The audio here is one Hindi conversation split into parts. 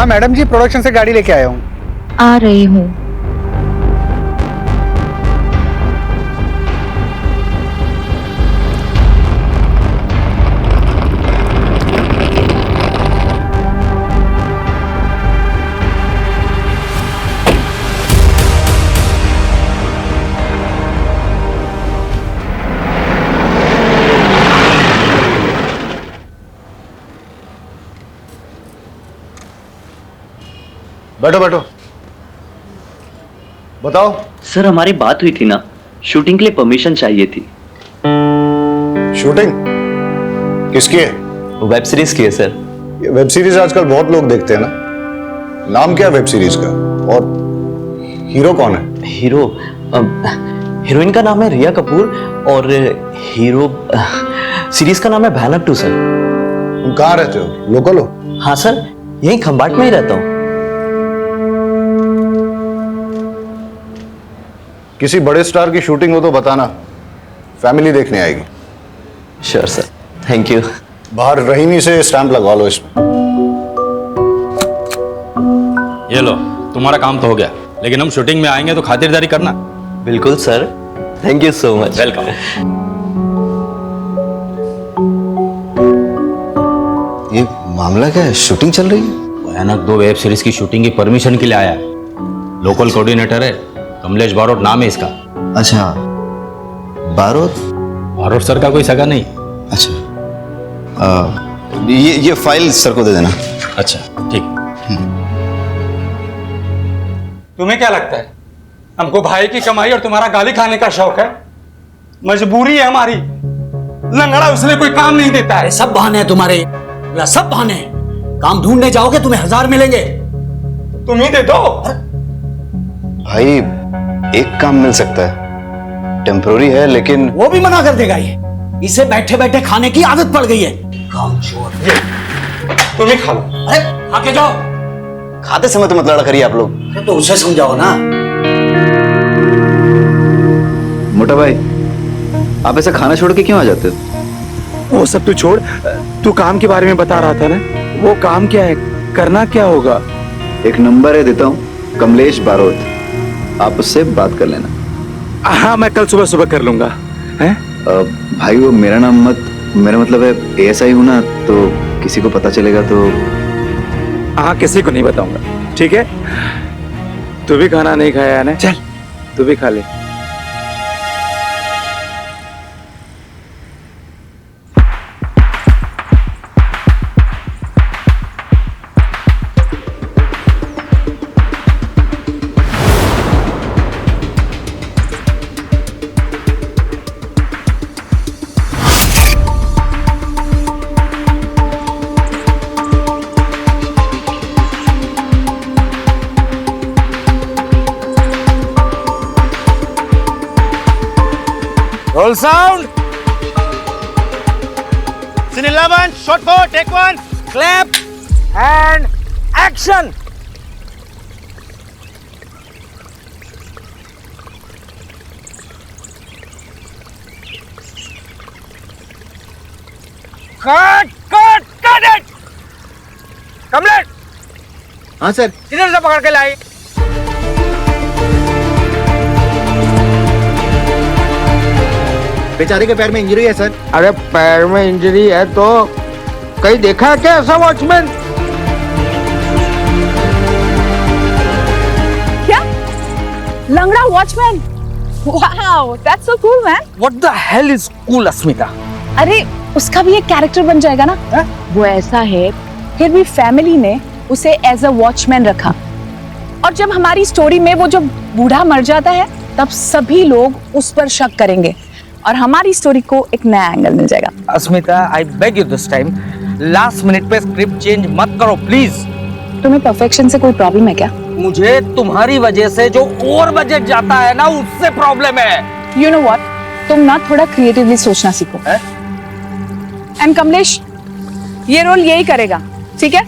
हाँ मैडम जी, प्रोडक्शन से गाड़ी लेके आया हूँ। आ रही हूँ। बैठो बैठो, बताओ। सर हमारी बात हुई थी ना, शूटिंग के लिए परमिशन चाहिए थी। शूटिंग किसकी है? वेब सीरीज की है सर। ये वेब सीरीज आजकल बहुत लोग देखते हैं ना। नाम क्या है वेब सीरीज का, और हीरो कौन है? हीरोइन का नाम है रिया कपूर और हीरो सीरीज का नाम है भयानक 2 सर। तुम कहाँ रहते हो? लोकल हो? हाँ सर, यही खंबाट में ही रहता हूँ। किसी बड़े स्टार की शूटिंग हो तो बताना, फैमिली देखने आएगी। Sure sir, thank you. बाहर रहीमी से स्टैंप लगवा लो इसमें। ये लो, तुम्हारा काम तो हो गया, लेकिन हम शूटिंग में आएंगे तो खातिरदारी करना। बिल्कुल sir, thank you so much. Welcome. ये मामला क्या है? शूटिंग चल रही है? भयानक 2 वेब सीरीज की शूटिंग की परमिशन के लिए आया है। लोकल कोऑर्डिनेटर है, कमलेश बारोट नाम है इसका। अच्छा, बारोट। बारोट सर का कोई सगा नहीं। अच्छा, ये फाइल सर को दे देना। अच्छा ठीक। तुम्हें क्या लगता है हमको भाई की कमाई और तुम्हारा गाली खाने का शौक है? मजबूरी है हमारी। लंगड़ा उसने कोई काम नहीं देता है। सब बहाने हैं तुम्हारे, सब बहाने हैं। काम ढूंढने जाओगे तुम्हें 1000 मिलेंगे। तुम ही दे दो। भाई एक काम मिल सकता है, टेम्पोररी है, लेकिन वो भी मना कर देगा। ये इसे बैठे बैठे खाने की आदत पड़ गई है। काम चोर। तुम ही खा लो। अरे आके जाओ। खाते समय तो मत लड़ा करिए आप लोग। अरे तो उसे समझाओ ना। मोटा भाई, आप ऐसा खाना छोड़ के क्यों आ जाते हो? वो सब तू छोड़, तू काम के बारे में बता रहा था ना। वो काम क्या है, करना क्या होगा? एक नंबर है, देता हूँ, कमलेश बारोट, आप उससे बात कर लेना। हाँ, मैं कल सुबह सुबह कर लूंगा। हैं? भाई वो मेरा नाम मत, मेरा मतलब है ASI हूं ना, तो किसी को पता चलेगा तो। हाँ, किसी को नहीं बताऊंगा, ठीक है? तू भी खाना नहीं खाया है ना? चल तू भी खा ले। Roll sound. Scene 11, shot 4, take 1, clap and action. Cut it. Kamlesh. हाँ सर। इधर से पकड़ के लाई। बेचारे के पैर में इंजरी है सर। अरे पैर में इंजरी है तो कहीं देखा है क्या ऐसा वॉचमैन? क्या? लंगड़ा watchman? Wow, that's so cool man. What the hell is cool, अस्मिता? अरे उसका भी एक कैरेक्टर बन जाएगा ना। वो ऐसा है, फिर भी फैमिली ने उसे एज अ वॉचमैन रखा, और जब हमारी स्टोरी में वो जब बूढ़ा मर जाता है तब सभी लोग उस पर शक करेंगे और हमारी स्टोरी को एक नया एंगल मिल जाएगा। Asmita, I beg you this time, last minute पे स्क्रिप्ट चेंज मत करो प्लीज। तुम्हें परफेक्शन से कोई प्रॉब्लम है क्या? मुझे तुम्हारी वजह से जो ओवर बजट जाता है ना, उससे प्रॉब्लम है। यू नो व्हाट, तुम ना थोड़ा क्रिएटिवली सोचना सीखो। एंड कमलेश, ये रोल यही करेगा, ठीक है?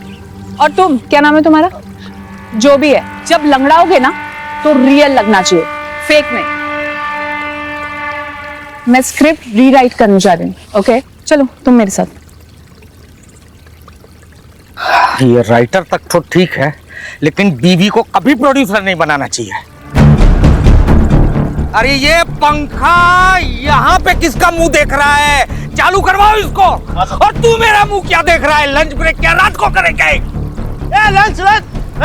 और तुम, क्या नाम है तुम्हारा? जो भी है, जब लंगड़ाओगे ना तो रियल लगना चाहिए, फेक नहीं। मैं स्क्रिप्ट रीराइट करने जा रही हूँ, ओके? चलो तुम मेरे साथ। ये राइटर तक तो ठीक है, लेकिन बीवी को कभी प्रोड्यूसर नहीं बनाना चाहिए। अरे ये पंखा यहाँ पे किसका मुंह देख रहा है? चालू करवाओ इसको। और तू मेरा मुंह क्या देख रहा है? लंच ब्रेक क्या रात को करेंगे? लंच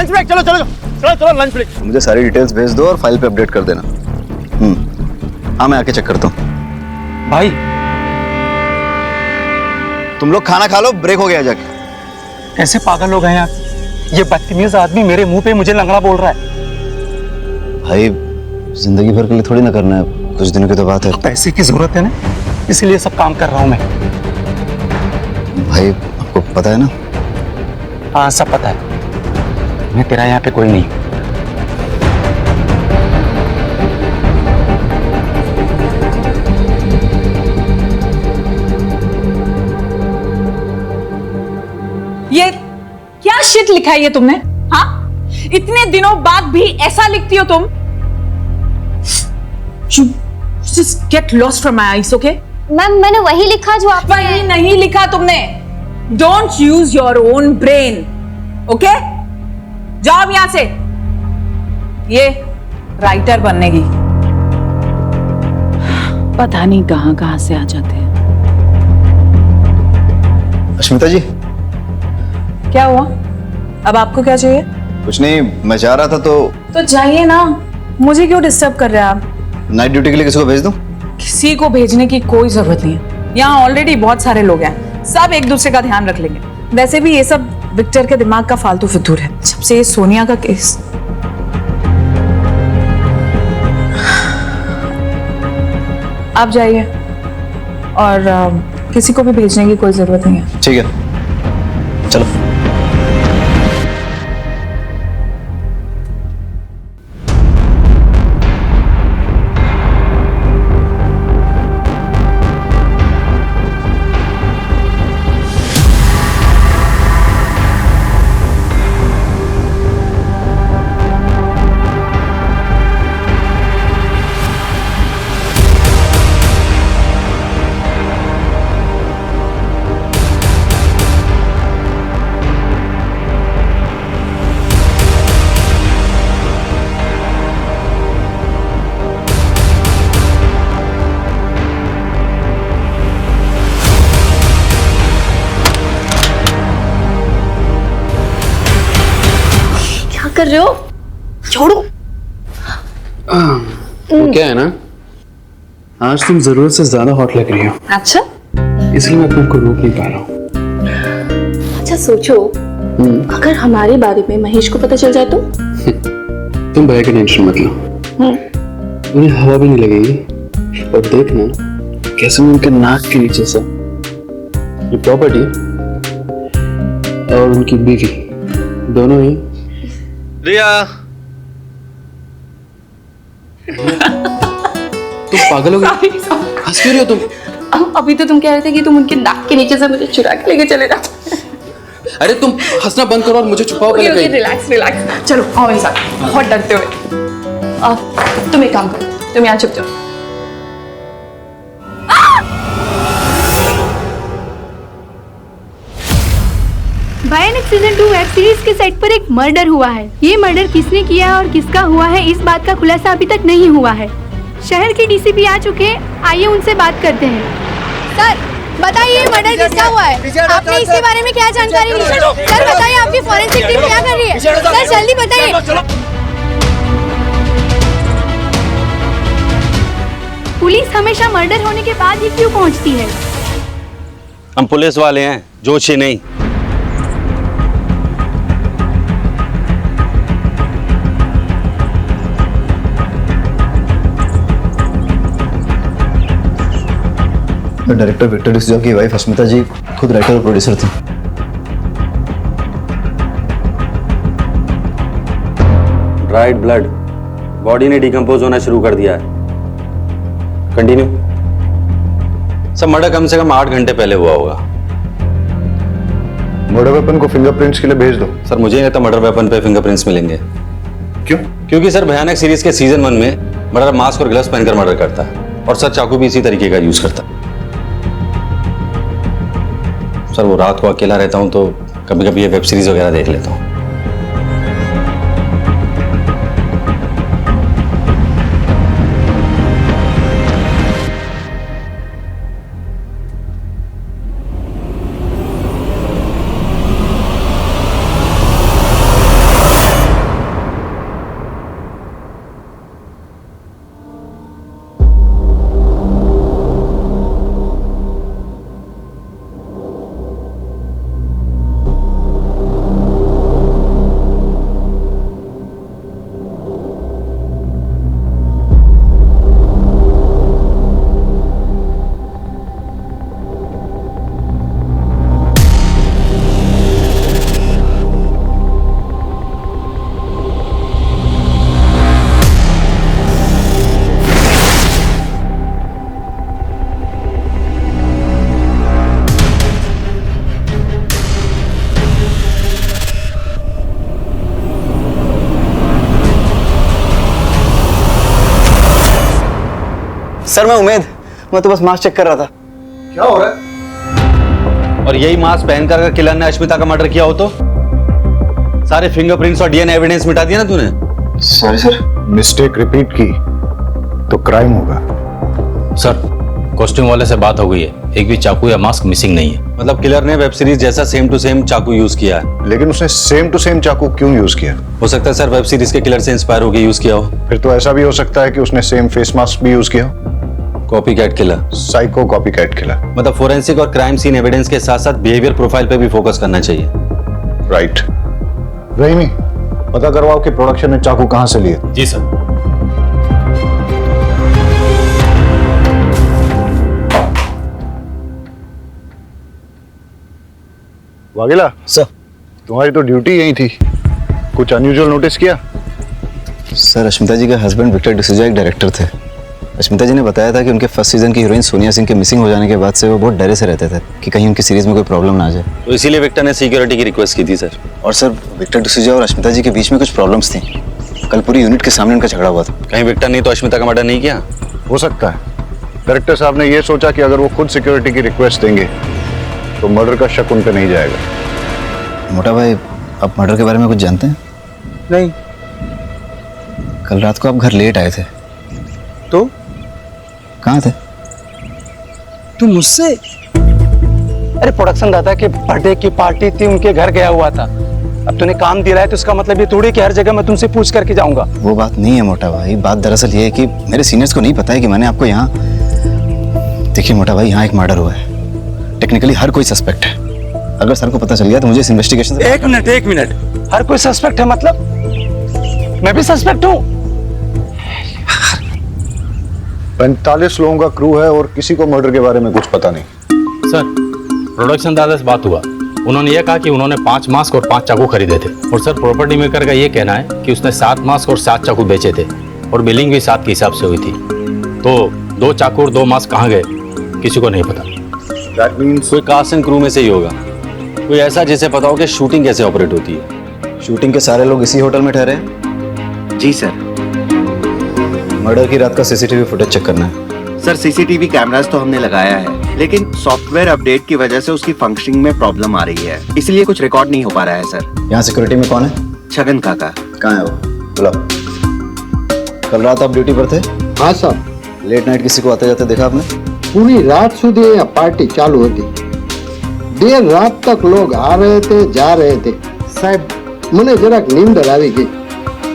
ब्रेक, चलो चलो चलो चलो लंच ब्रेक। मुझे सारी डिटेल्स भेज दो और फाइल पे अपडेट कर देना। हाँ, मैं आके चेक करता हूँ। भाई तुम लोग खाना खा लो, ब्रेक हो गया जाके। कैसे पागल हो गए हैं आप? ये बदतमीज आदमी मेरे मुंह पे मुझे लंगड़ा बोल रहा है। भाई जिंदगी भर के लिए थोड़ी ना करना है, कुछ दिनों की तो बात है। पैसे की जरूरत है ना, इसलिए सब काम कर रहा हूं मैं। भाई आपको पता है ना? हाँ सब पता है, मैं तेरा यहाँ पे कोई नहीं। ये क्या शिट लिखा है ये तुमने? हाँ, इतने दिनों बाद भी ऐसा लिखती हो तुम? You just get lost from my eyes, okay? Ma'am मैंने वही लिखा जो आप वही नहीं लिखा तुमने। Don't use your own brain, okay? जाओ अब यहां से। ये राइटर बनने की पता नहीं कहां कहां से आ जाते हैं। अश्मिता जी, क्या हुआ? अब आपको क्या चाहिए? कुछ नहीं, मैं जा रहा था तो जाइए ना, मुझे क्यों डिस्टर्ब कर रहे हैं आप? नाइट ड्यूटी के लिए किसी को भेज दूं? किसी को भेजने की कोई जरूरत नहीं है। यहाँ ऑलरेडी बहुत सारे लोग हैं, सब एक दूसरे का ध्यान रख लेंगे। वैसे भी ये सब विक्टर के दिमाग का फालतू फितूर है, जब से ये सोनिया का केस। आप जाइए, और किसी को भी भेजने की कोई जरूरत नहीं है। ठीक है, चलो। कर रहे हो? छोड़ो। क्या है ना, आज तुम जरूरत से ज्यादा हॉट लग रही हो। अच्छा, इसलिए मैं तुमको रोक नहीं पा रहा हूँ। अच्छा सोचो, अगर हमारे बारे में महेश को पता चल जाए तो? तुम भैया की टेंशन मत लो, उन्हें हवा भी नहीं लगेगी। और देखना कैसे मैं उनके नाक के नीचे से ये प्रॉपर्टी और उनकी बीवी दोनों ही। रिया, तुम पागल हो गई? हंस क्यों रही हो तुम? अभी तो तुम कह रहे थे कि तुम उनके नाक के नीचे से मुझे चुरा के लेके चले जाओ। अरे तुम हंसना बंद करो और मुझे छुपाओ पहले कहीं। रिलैक्स रिलैक्स, चलो आओ मेरे साथ। बहुत डरते हो। तुम एक काम करो, तुम यहाँ छुप जाओ। भयानक सीजन 2 वेब सीरीज के सेट पर एक मर्डर हुआ है। ये मर्डर किसने किया और किसका हुआ है, इस बात का खुलासा अभी तक नहीं हुआ है। शहर के डीसीपी आ चुके हैं, आइए उनसे बात करते हैं। सर बताइए, मर्डर किसका हुआ है? आपने इसके बारे में क्या जानकारी ली? सर बताइए, आपकी फॉरेंसिक टीम क्या कर रही है? सर जल्दी बताइए। पुलिस हमेशा मर्डर होने के बाद ही क्यों पहुंचती है? हम पुलिस वाले हैं, जोशी नहीं। डायरेक्टर विक्टर डिसूजा की वाइफ अस्मिता जी खुद राइटर और प्रोड्यूसर थी। ड्राइड ब्लड, बॉडी ने डिकम्पोज होना शुरू कर दिया है। कंटिन्यू। सब मर्डर कम से कम 8 घंटे पहले हुआ होगा। मर्डर वेपन को फिंगरप्रिंट्स के लिए भेज दो। सर मुझे नहीं लगता मर्डर वेपन पे फिंगरप्रिंट्स मिलेंगे। क्यों? क्योंकि सर भयानक सीरीज के सीजन 1 में मर्डर मास्क और ग्लव्स पहनकर मर्डर करता है, और सर चाकू भी इसी तरीके का यूज करता है। सर वो रात को अकेला रहता हूं तो कभी कभी ये वेब सीरीज वगैरह देख लेता हूँ। सर मैं तो बस मास्क चेक कर रहा था। क्या हो रहा है? और यही मास्क पहनकर अगर किलर ने अश्मिता का मर्डर किया हो तो सारे फिंगरप्रिंट्स और डीएनए एविडेंस मिटा दिया ना तूने। सॉरी सर, मिस्टेक रिपीट की तो क्राइम होगा। सर कॉस्ट्यूम वाले से बात हो गई है, एक भी चाकू या मास्क मिसिंग नहीं है। मतलब किलर ने वेब सीरीज जैसा सेम टू सेम चाकू यूज किया है। लेकिन उसने सेम टू सेम चाकू क्यों यूज किया? हो सकता है सर वेब सीरीज के किलर से इंस्पायर होकर यूज किया हो। फिर तो ऐसा भी हो सकता है कि उसने सेम फेस मास्क भी यूज किया हो। Copycat killer, psycho copycat killer. मतलब फोरेंसिक और क्राइम सीन एविडेंस के साथ साथ बिहेवियर प्रोफाइल पे भी फोकस करना चाहिए। राइट। रहीमी, पता करवाओ कि प्रोडक्शन ने चाकू कहां से लिए। जी सर। वागिला सर, तुम्हारी तो ड्यूटी यही थी, कुछ अनयूजुअल नोटिस किया? सर अश्मिता जी के हस्बैंड विक्टर डिसूजा एक डायरेक्टर थे। अश्मिता जी ने बताया था कि उनके फर्स्ट सीजन की हीरोइन सोनिया सिंह के मिसिंग हो जाने के बाद से वो बहुत डरे से रहते थे कि कहीं उनकी सीरीज में कोई प्रॉब्लम ना आ जाए। तो इसीलिए विक्टर ने सिक्योरिटी की रिक्वेस्ट की थी सर। और सर विक्टर डिसूजा और अश्मिता जी के बीच में कुछ प्रॉब्लम्स थी। कल पूरी यूनिट के सामने उनका झगड़ा हुआ था। कहीं विक्टर ने तो अश्मिता का मर्डर नहीं किया? हो सकता है। डायरेक्टर साहब ने ये सोचा कि अगर वो खुद सिक्योरिटी की रिक्वेस्ट देंगे तो मर्डर का शक उन पे नहीं जाएगा। मोटा भाई, आप मर्डर के बारे में कुछ जानते हैं? नहीं। कल रात को आप घर लेट आए थे। तो कहाँ थे? तू मुझसे? अरे प्रोडक्शन दादा के बर्थडे की पार्टी थी, उनके घर गया हुआ था। अब तूने काम दिया है तो इसका मतलब ये थोड़ी कि हर जगह मैं तुमसे पूछ करके जाऊंगा। वो बात नहीं है मोटा भाई, बात दरअसल ये है कि मेरे सीनियर्स को नहीं पता है कि मैंने आपको यहाँ। देखिए मोटा भाई, यहाँ एक मर्डर हुआ है। टेक्निकली हर कोई सस्पेक्ट है। अगर सर को पता चल गया तो मुझे इस इन्वेस्टिगेशन से... एक मिनट, हर कोई सस्पेक्ट है मतलब? मैं भी सस्पेक्ट हूँ? 45 लोगों का क्रू है और किसी को मर्डर के बारे में कुछ पता नहीं। सर प्रोडक्शन दादा से बात हुआ, उन्होंने ये कहा कि उन्होंने 5 मास्क और 5 चाकू खरीदे थे। और सर प्रॉपर्टी मेकर का ये कहना है कि उसने 7 मास्क और 7 चाकू बेचे थे और बिलिंग भी 7 के हिसाब से हुई थी। तो 2 चाकू और 2 मास्क कहाँ गए किसी को नहीं पता। That means कोई कास्ट एंड क्रू में से ही होगा, कोई ऐसा जिसे पता हो कि शूटिंग कैसे ऑपरेट होती है। शूटिंग के सारे लोग इसी होटल में ठहरे हैं? जी सर। मर्डर की रात का सीसीटीवी फुटेज चेक करना है। सर सीसीटीवी कैमरास तो हमने लगाया है, लेकिन सॉफ्टवेयर अपडेट की वजह से उसकी फंक्शनिंग में प्रॉब्लम आ रही है, इसलिए कुछ रिकॉर्ड नहीं हो पा रहा है सर। यहाँ सिक्योरिटी में कौन है? छगन काका। कहाँ है वो? बुलाओ। कल रात आप ड्यूटी पर थे? हाँ सर। लेट नाइट किसी को आते जाते देखा आपने? पूरी रात सुधी यहाँ पार्टी चालू होती, देर रात तक लोग आ रहे थे जा रहे थे। साहब मुझे जरा नींद आई गई।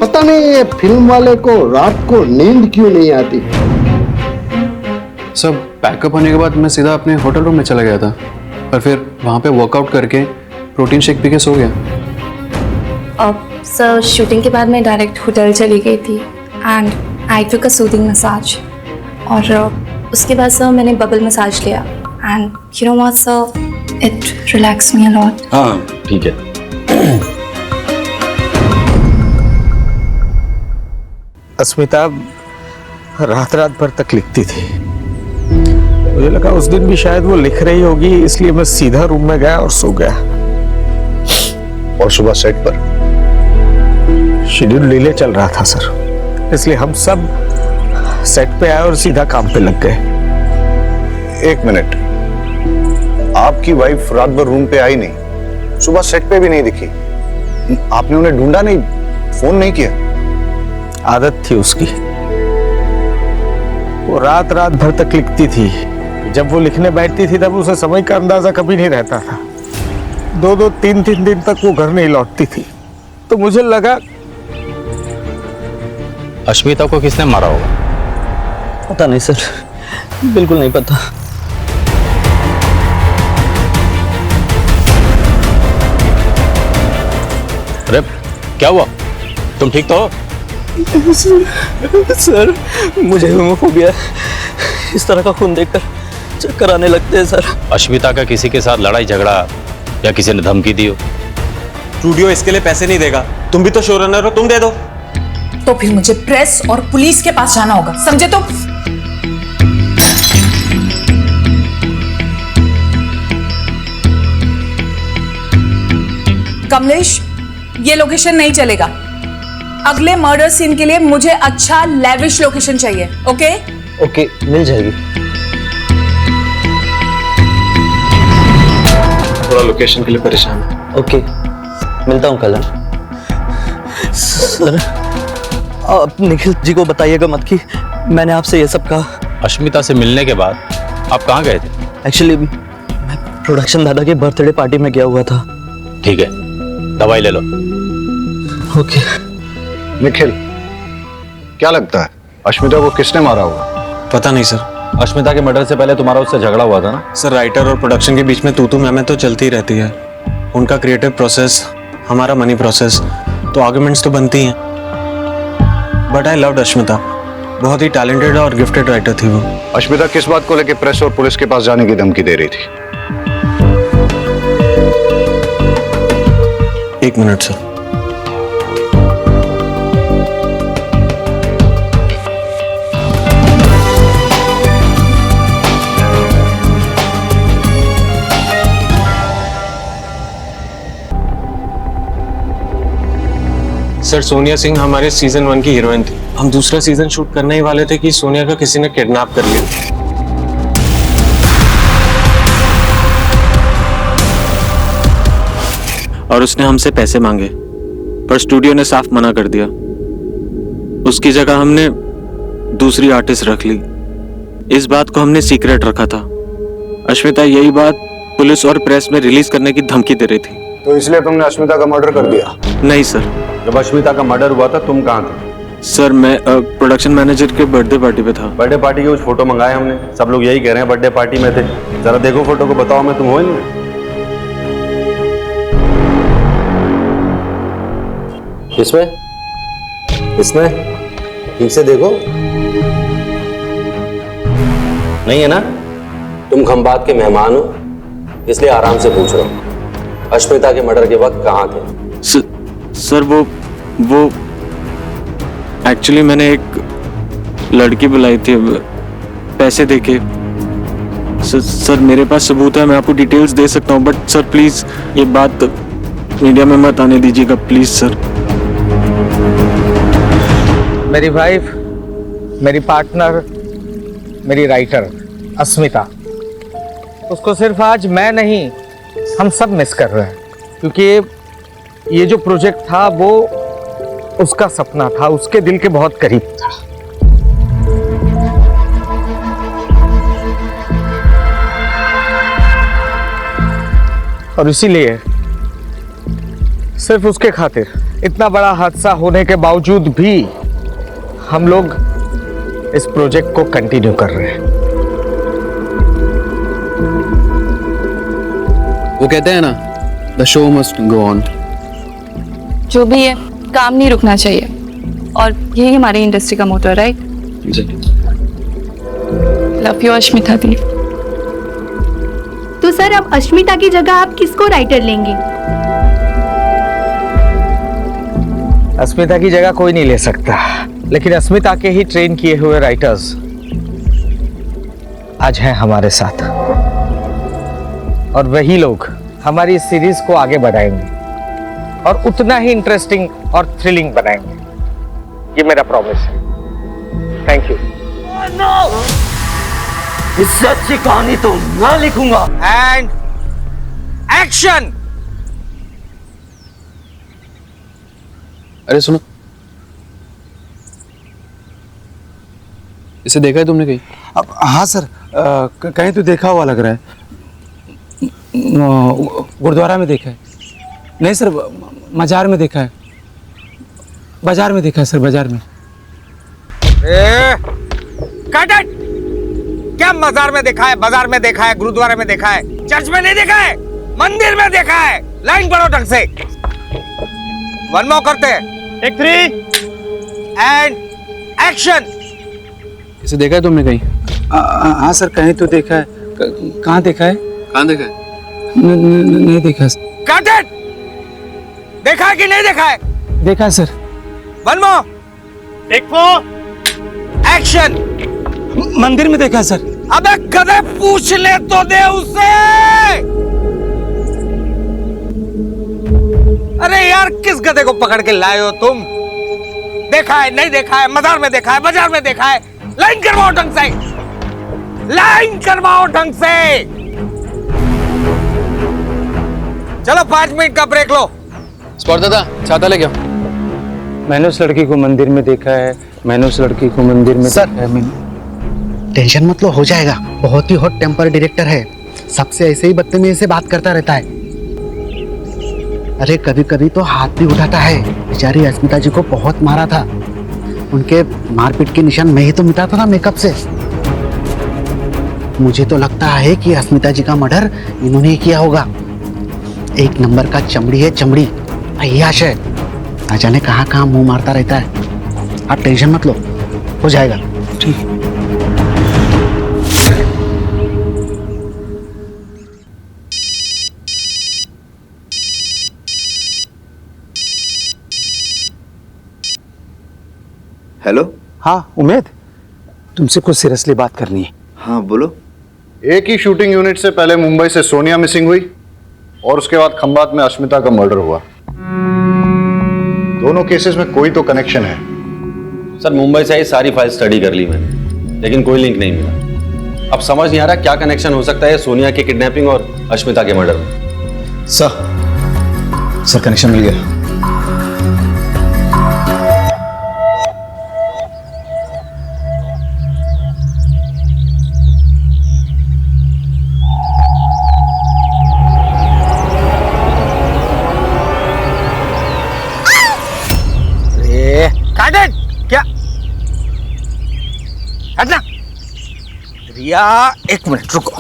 पता नहीं ये फिल्म वाले को रात को नींद क्यों नहीं आती। सब पैकअप होने के बाद मैं सीधा अपने होटल रूम में चला गया था, पर फिर वहाँ पे वर्कआउट करके प्रोटीन शेक पी के सो गया। अब सर शूटिंग के बाद मैं डायरेक्ट होटल चली गई थी and I took a soothing massage. और उसके बाद सर मैंने बबल मसाज लिया and you know what sir, it relax me a lot. हाँ ठीक है। अस्मिता रात भर तक लिखती थी। मुझे लगा उस दिन भी शायद वो लिख रही होगी, इसलिए मैं सीधा रूम में गया और सो गया। और सुबह सेट पर शेड्यूल डिले चल रहा था सर, इसलिए हम सब सेट पे आए और सीधा काम पे लग गए। 1 मिनट, आपकी वाइफ रात भर रूम पे आई नहीं, सुबह सेट पे भी नहीं दिखी। आपने उन्हें ढूंढा नहीं, फोन नहीं किया? आदत थी उसकी, वो रात रात भर तक लिखती थी। जब वो लिखने बैठती थी तब उसे समय का अंदाजा कभी नहीं रहता था। 2-2, 3-3 दिन तक वो घर नहीं लौटती थी। तो मुझे लगा अश्मिता को किसने मारा होगा? पता नहीं सर, बिल्कुल नहीं पता। अरे क्या हुआ? तुम ठीक तो हो? सर मुझे होमोफोबिया है, इस तरह का खून देखकर चक्कर आने लगते हैं सर। अश्मिता का किसी के साथ लड़ाई झगड़ा या किसी ने धमकी दी हो? स्टूडियो इसके लिए पैसे नहीं देगा, तुम भी तो शो रनर हो, तुम दे दो। तो फिर मुझे प्रेस और पुलिस के पास जाना होगा, समझे? तो कमलेश, ये लोकेशन नहीं चलेगा। अगले मर्डर सीन के लिए मुझे अच्छा लेविश लोकेशन चाहिए। ओके? ओके, मिल जाएगी। थोड़ा लोकेशन के लिए परेशान है। ओके, मिलता हूँ कल। सर आप निखिल जी को बताइएगा मत कि मैंने आपसे ये सब कहा। अश्मिता से मिलने के बाद आप कहाँ गए थे? एक्चुअली मैं प्रोडक्शन दादा के बर्थडे पार्टी में गया हुआ था। ठीक है, दवाई ले लो। ओके। निखिल, क्या लगता है अश्मिता को किसने मारा होगा? पता नहीं सर। अश्मिता के मर्डर से पहले तुम्हारा उससे झगड़ा हुआ था ना? सर राइटर और प्रोडक्शन के बीच में तू मैं तो चलती रहती है। उनका क्रिएटिव प्रोसेस, हमारा मनी प्रोसेस, तो आर्गुमेंट्स तो बनती हैं। बट आई लव्ड अश्मिता, बहुत ही टैलेंटेड और गिफ्टेड राइटर थी वो। अश्मिता किस बात को लेकर प्रेस और पुलिस के पास जाने की धमकी दे रही थी? 1 minute sir. Sir Sonia Singh हमारे सीजन 1 की हीरोइन थी। हम दूसरा सीजन शूट करने ही वाले थे कि सोनिया का किसी ने किडनैप कर लिया। और उसने हमसे पैसे मांगे, पर स्टूडियो ने साफ मना कर दिया। उसकी जगह हमने दूसरी आर्टिस्ट रख ली। इस बात को हमने सीक्रेट रखा था। अश्मिता यही बात पुलिस और प्रेस में रिलीज करने की धमकी दे रही थी। तो इसलिए तुमने अश्मिता का मर्डर कर दिया? नहीं सर। जब अश्मिता का मर्डर हुआ था तुम कहाँ थे? सर मैं प्रोडक्शन मैनेजर के बर्थडे पार्टी पे था। बर्थडे पार्टी के कुछ फोटो मंगाए हमने, सब लोग यही कह रहे हैं बर्थडे पार्टी में थे। जरा देखो फोटो को, बताओ मैं तुम हो नहीं? इसमें ठीक से देखो, नहीं है ना? तुम खंबात के मेहमान हो, इसलिए आराम से पूछ रहा हूँ। अश्मिता के मर्डर के वक्त कहाँ थे? सर वो एक्चुअली मैंने एक लड़की बुलाई थी पैसे देके। सर मेरे पास सबूत है, मैं आपको डिटेल्स दे सकता हूँ, बट सर प्लीज ये बात मीडिया में मत आने दीजिएगा प्लीज सर। मेरी वाइफ, मेरी पार्टनर, मेरी राइटर अस्मिता, उसको सिर्फ आज मैं नहीं हम सब मिस कर रहे हैं, क्योंकि ये जो प्रोजेक्ट था वो उसका सपना था, उसके दिल के बहुत करीब था। और इसीलिए सिर्फ उसके खातिर इतना बड़ा हादसा होने के बावजूद भी हम लोग इस प्रोजेक्ट को कंटिन्यू कर रहे हैं। वो कहते हैं ना, the show must go on. जो भी है, काम नहीं रुकना चाहिए, और यही हमारी इंडस्ट्री का मोटो है, राइट? लव यू अश्मिता दी। तो सर अब अश्मिता की जगह आप किसको राइटर लेंगे? अस्मिता की जगह कोई नहीं ले सकता, लेकिन अस्मिता के ही ट्रेन किए हुए राइटर्स आज हैं हमारे साथ, और वही लोग हमारी इस सीरीज को आगे बढ़ाएंगे और उतना ही इंटरेस्टिंग और थ्रिलिंग बनाएंगे। ये मेरा प्रॉमिस है। Thank you. इससे अच्छी कहानी तो मैं लिखूंगा। And action. अरे सुनो, इसे देखा है तुमने कहीं? अब हाँ सर, कहीं तो देखा हुआ लग रहा है। गुरुद्वारा में देखा है। नहीं सर, मजार में देखा है। बाजार में देखा है सर, बाजार में। Cut it! क्या मजार में देखा है, बाजार में देखा है, गुरुद्वारे में देखा है, चर्च में नहीं देखा है, मंदिर में देखा है। लाइन पढ़ो ढंग से। वन मोर करते हैं। Take 3 and action. इसे देखा है तुमने कहीं? हाँ सर, कहीं तो देखा है। कहाँ देखा है? कहाँ देखा है? नहीं देखा। Cut it! देखा है कि नहीं देखा है? देखा है sir. One more. Take 4 action. मंदिर में देखा है सर। अबे गधे, पूछ ले तो दे उससे। अरे यार, किस गधे को पकड़ के लाए हो तुम? देखा है, नहीं देखा है, मजार में देखा है, बाजार में देखा है। लाइन करवाओ ढंग से, लाइन करवाओ ढंग से। चलो 5 मिनट का ब्रेक लो। स्पॉट दादा, छाता ले क्या? मैंने उस लड़की को मंदिर में देखा है। मैंने उस लड़की को मंदिर में सर, देखा है। मैंने टेंशन मत लो, हो जाएगा। बहुत ही हॉट टेम्पर डायरेक्टर है, सबसे ऐसे ही बदतमीजी से बात करता रहता है। अरे कभी कभी तो हाथ भी उठाता है। बेचारी अस्मिता जी को बहुत मारा था, उनके मारपीट के निशान मैं ही तो मिटाता था मेकअप से। मुझे तो लगता है कि अस्मिता जी का मर्डर इन्होंने ही किया होगा। एक नंबर का चमड़ी है, चमड़ी अय्याश है, ना जाने कहाँ कहाँ मुंह मारता रहता है। आप टेंशन मत लो, हो जाएगा। ठीक। हेलो। हाँ उमेद, तुमसे कुछ सीरियसली बात करनी है। हाँ बोलो। एक ही शूटिंग यूनिट से पहले मुंबई से सोनिया मिसिंग हुई और उसके बाद खंबात में अस्मिता का मर्डर हुआ। दोनों केसेस में कोई तो कनेक्शन है। सर मुंबई से आई सारी फाइल स्टडी कर ली मैंने, लेकिन कोई लिंक नहीं मिला। अब समझ नहीं आ रहा क्या कनेक्शन हो सकता है सोनिया की किडनैपिंग और अश्मिता के मर्डर में। सर कनेक्शन मिल गया। क्या हटना। रिया, एक मिनट रुको।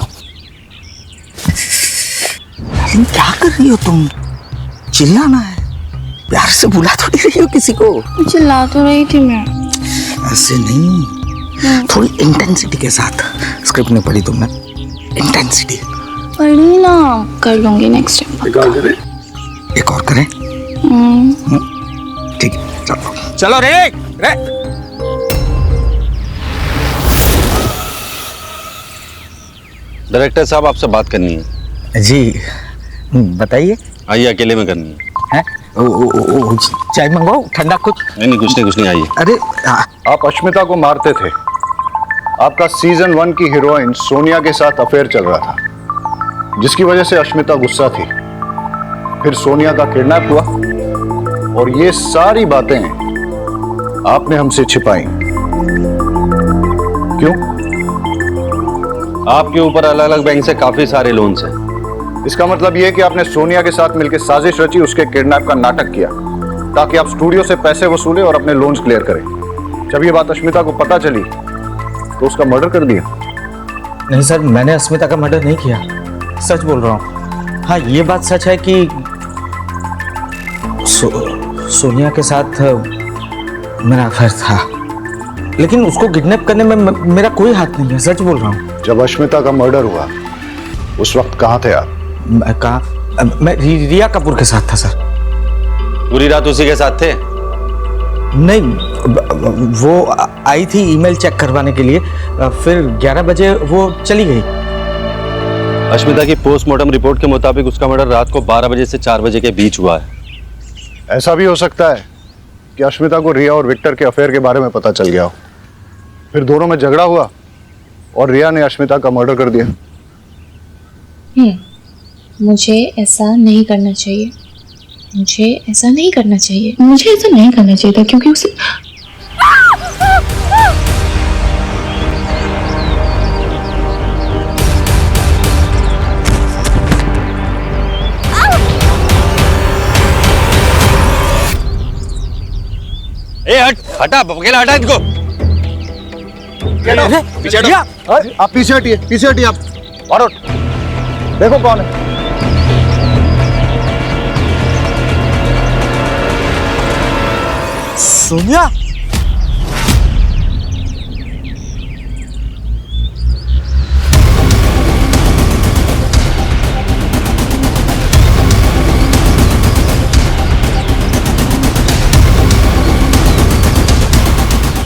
क्या कर रही हो तुम? चिल्लाना है, प्यार से बुला थोड़ी रही हो किसी को। चिल्ला तो रही थी मैं। ऐसे नहीं, थोड़ी इंटेंसिटी के साथ। स्क्रिप्ट नहीं पढ़ी तुमने? इंटेंसिटी पढ़ी ना, कर लूंगी नेक्स्ट टाइम। एक और करें? एक और करें? ठीक है, चलो चलो रे रे। डायरेक्टर साहब आपसे बात करनी है। जी बताइए। आइए, अकेले में करनी है। चाय मंगाओ, ठंडा कुछ? नहीं कुछ नहीं आइए। अरे आप अश्मिता को मारते थे। आपका सीजन 1 की हीरोइन सोनिया के साथ अफेयर चल रहा था, जिसकी वजह से अश्मिता गुस्सा थी। फिर सोनिया का किडनैप हुआ और ये सारी बातें आपने हमसे छिपाई। क्यों? आपके ऊपर अलग अलग बैंक से काफी सारे लोन्स हैं। इसका मतलब यह है कि आपने सोनिया के साथ मिलकर साजिश रची, उसके किडनैप का नाटक किया ताकि आप स्टूडियो से पैसे वसूलें और अपने लोन्स क्लियर करें। जब ये बात अश्मिता को पता चली तो उसका मर्डर कर दिया। नहीं सर, मैंने अस्मिता का मर्डर नहीं किया, सच बोल रहा हूँ। हाँ ये बात सच है कि सोनिया के साथ मेरा अफेयर था, लेकिन उसको किडनैप करने में मेरा कोई हाथ नहीं है, सच बोल रहा हूँ। जब अश्मिता का मर्डर हुआ उस वक्त कहाँ थे आप? मैं रिया कपूर के साथ था सर। पूरी रात उसी के साथ थे? नहीं, वो आई थी ईमेल चेक करवाने के लिए, फिर 11 बजे वो चली गई। अश्मिता की पोस्टमार्टम रिपोर्ट के मुताबिक उसका मर्डर रात को 12 बजे से 4 बजे के बीच हुआ है। ऐसा भी हो सकता है कि अश्मिता को रिया और विक्टर के अफेयर के बारे में पता चल गया हो, फिर दोनों में झगड़ा हुआ और रिया ने अश्मिता का मर्डर कर दिया। मुझे ऐसा नहीं करना चाहिए। मुझे ऐसा नहीं करना चाहिए, मुझे ऐसा नहीं करना चाहिए था क्योंकि उसे ए हट, हटा, अकेला हटा इसको। पीछे हटो। आप पीछे हटिए आप। और उठ। देखो कौन है। सोनिया,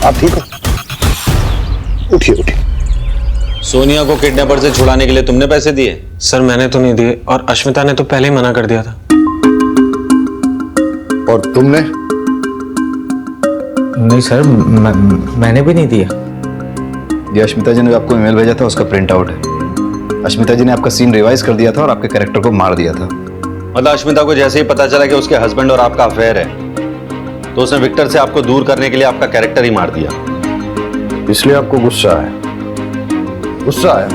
आप ठीक हो? उठिए उठिए। सोनिया को किडनैपर से छुड़ाने के लिए तुमने पैसे दिए? सर मैंने तो नहीं दिए, और अश्मिता ने तो पहले ही मना कर दिया था। और तुमने? नहीं सर, मैंने भी नहीं दिया। ये अश्मिता जी ने आपको ईमेल भेजा था, उसका प्रिंट आउट है। अश्मिता जी ने आपका सीन रिवाइज कर दिया था और आपके कैरेक्टर को मार दिया था। मतलब अश्मिता को जैसे ही पता चला कि उसके हस्बैंड और आपका अफेयर है, तो उसने विक्टर से आपको दूर करने के लिए आपका कैरेक्टर ही मार दिया। इसलिए आपको गुस्सा आया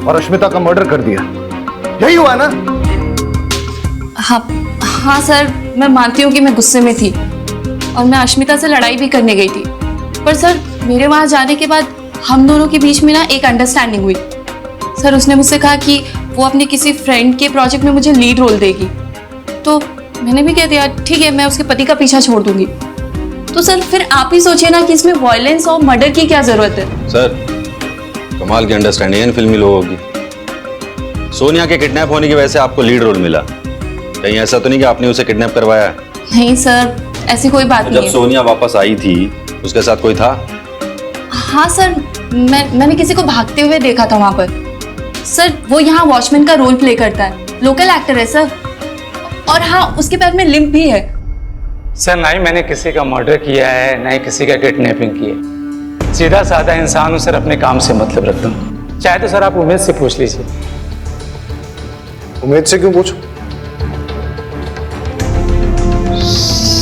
और अश्मिता का मर्डर कर दिया, यही हुआ ना? हाँ सर, मैं मानती हूँ कि मैं गुस्से में थी और मैं अश्मिता से लड़ाई भी करने गई थी, पर सर मेरे वहाँ जाने के बाद हम दोनों के बीच में ना एक अंडरस्टैंडिंग हुई। सर उसने मुझसे कहा कि वो अपने किसी फ्रेंड के प्रोजेक्ट में मुझे लीड रोल देगी, तो मैंने भी कह दिया ठीक है, मैं उसके पति का पीछा छोड़ दूंगी। तो सर फिर आप ही सोचिए ना कि इसमें वायलेंस और मर्डर की क्या जरूरत है। सर कमाल की अंडरस्टैंडिंग है इन फिल्मी लोगों की। सोनिया के किडनैप होने की वजह से आपको लीड रोल मिला, कहीं ऐसा तो नहीं कि आपने उसे किडनैप करवाया? नहीं सर, ऐसी कोई बात नहीं जब है। सोनिया वापस आई थी उसके साथ कोई था? हाँ सर, मैंने किसी को भागते हुए देखा था वहां पर। सर वो यहाँ वॉचमैन का रोल प्ले करता है, लोकल एक्टर है सर, और हाँ उसके पैर में लिम्प भी है। सर ना ही मैंने किसी का मर्डर किया है, ना ही किसी का किडनैपिंग की है। सीधा साधा इंसान हूं सर, अपने काम से मतलब रखता हूँ। चाहे तो सर आप उमेद से पूछ लीजिए। उमेद से क्यों पूछो?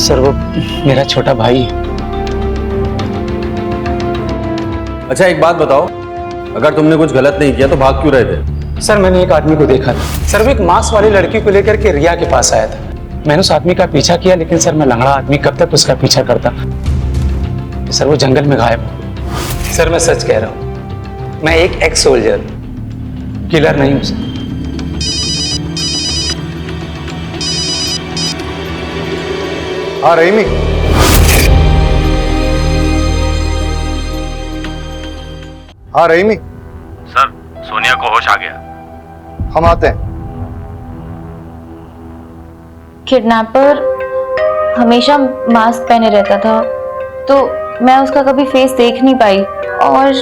सर वो मेरा छोटा भाई है। अच्छा एक बात बताओ, अगर तुमने कुछ गलत नहीं किया तो भाग क्यों रहे थे? सर मैंने एक आदमी को देखा था सर, वो एक मांस वाली लड़की को लेकर के रिया के पास आया था। मैंने उस आदमी का पीछा किया, लेकिन सर मैं लंगड़ा आदमी कब तक उसका पीछा करता। सर वो जंगल में गायब हो। सर मैं सच कह रहा हूं, मैं एक एक्स सोल्जर, किलर नहीं हूं सर। हाँ रहीमी, हाँ रहीमी। सर सोनिया को होश आ गया। हम आते हैं। किडनैपर हमेशा मास्क पहने रहता था, तो मैं उसका कभी फेस देख नहीं पाई, और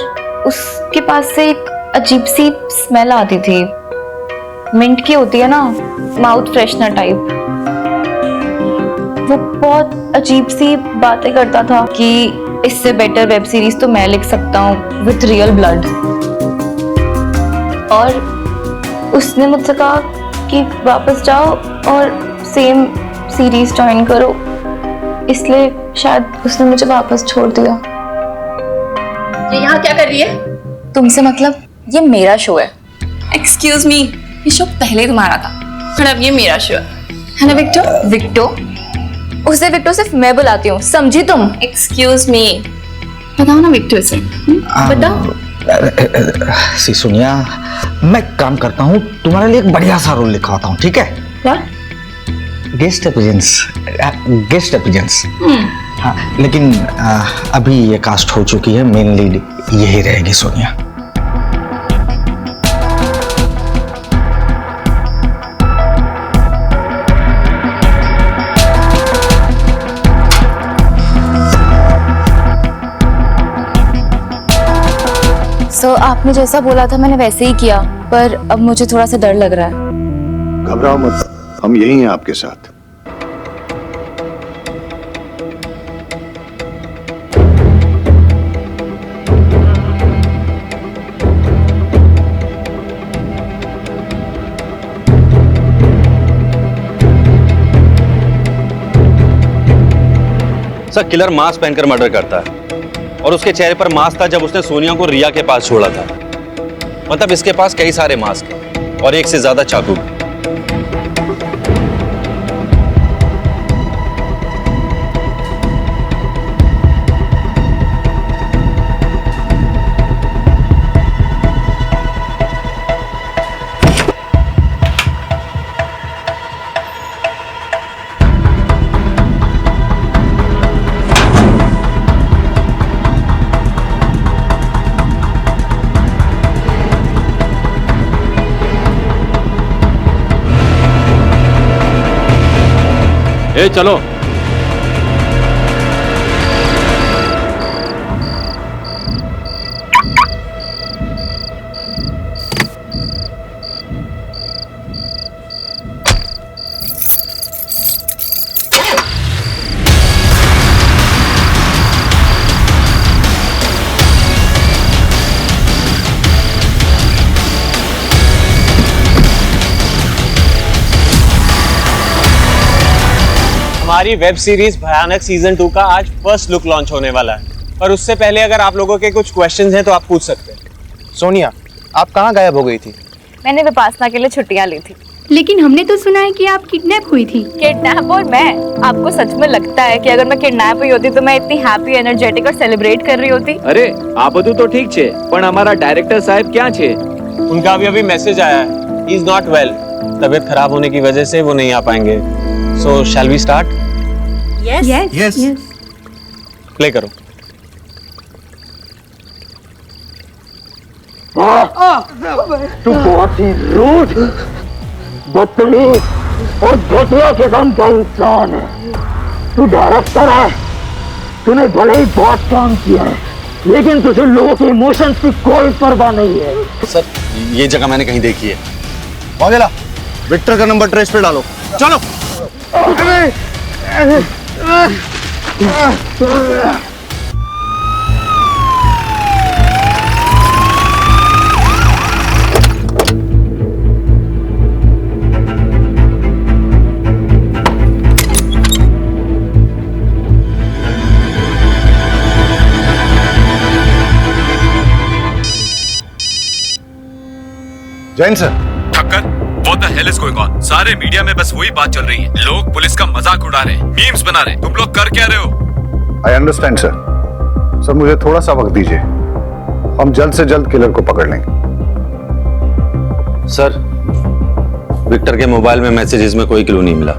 उसके पास से एक अजीब सी स्मेल आती थी, मिंट की होती है ना, माउथ फ्रेशनर टाइप। वो बहुत अजीब सी बातें करता था कि इससे बेटर वेब सीरीज तो मैं लिख सकता हूँ विथ रियल ब्लड, और उसने मुझसे कहा कि वापस जाओ और सेम सीरीज ज्वाइन करो, इसलिए शायद उसने मुझे वापस छोड़ दिया। ये यहाँ क्या कर रही है? तुमसे मतलब? ये मेरा शो है। एक्सक्यूज मी, ये शो पहले तुम्हारा था और अब ये मेरा शो है ना विक्टो? विक्टो? उसे विक्टो सिर्फ मैं बुलाती हूँ, समझी तुम? एक्सक्यूज मी, बताओ ना विक्टो से। बताओ। सी सोनिया, मैं काम करता हूँ, तुम्हारे लिए एक बढ़िया सा रोल लिखवाता हूँ, ठीक है? क्या? Guest appearance. हाँ, लेकिन अभी ये कास्ट हो चुकी है, मेन लीड यही रहेगी सोनिया। आपने जैसा बोला था मैंने वैसे ही किया, पर अब मुझे थोड़ा सा डर लग रहा है। घबराओ मत, हम यही हैं आपके साथ। सर किलर मास्क पहनकर मर्डर करता है और उसके चेहरे पर मास्क था जब उसने सोनिया को रिया के पास छोड़ा था। मतलब इसके पास कई सारे मास्क हैं और एक से ज्यादा चाकू। ए चलो। हमारी वेब सीरीज भयानक सीजन 2 का आज फर्स्ट लुक लॉन्च होने वाला है, पर उससे पहले अगर आप लोगों के कुछ क्वेश्चंस हैं तो आप पूछ सकते हैं। सोनिया, आप कहाँ गायब हो गई थी? मैंने विपासना के लिए छुट्टियां ली थी। लेकिन हमने तो सुना है कि आप किडनैप हुई थी। किडनैप? और मैं? आपको सच में लगता है कि अगर मैं किडनैप हुई होती तो मैं इतनी हैप्पी, एनर्जेटिक और सेलिब्रेट कर रही होती? अरे आ બધું तो ठीक छे, पण हमारा डायरेक्टर साहब क्या छे? उनका अभी मैसेज आया है, ही इज नॉट वेल। तबीयत खराब होने की वजह से वो नहीं आ पाएंगे। So shall we start? Yes. Yes. Play करो। तू बहुत ही रूड, बदतमीज और घटिया किस्म का इंसान है। तू डायरेक्टर है, तूने भले ही बहुत काम किया है, लेकिन तुझे लोगों के इमोशंस की कोई परवाह नहीं है। सर ये जगह मैंने कहीं देखी है। वागेला, विक्टर का नंबर ट्रेस पे डालो। चलो। Jain sir. Thakkar, what the hell is going on? सारे मीडिया में बस वही बात चल रही है। लोग पुलिस का मजाक उड़ा रहे हैं, मीम्स बना रहे हैं। तुम लोग कर क्या रहे हो? I understand sir. सर मुझे थोड़ा सा वक्त दीजिए, हम जल्द से जल्द किलर को पकड़ लेंगे। सर विक्टर के मोबाइल में मैसेजेस में कोई क्लू नहीं मिला।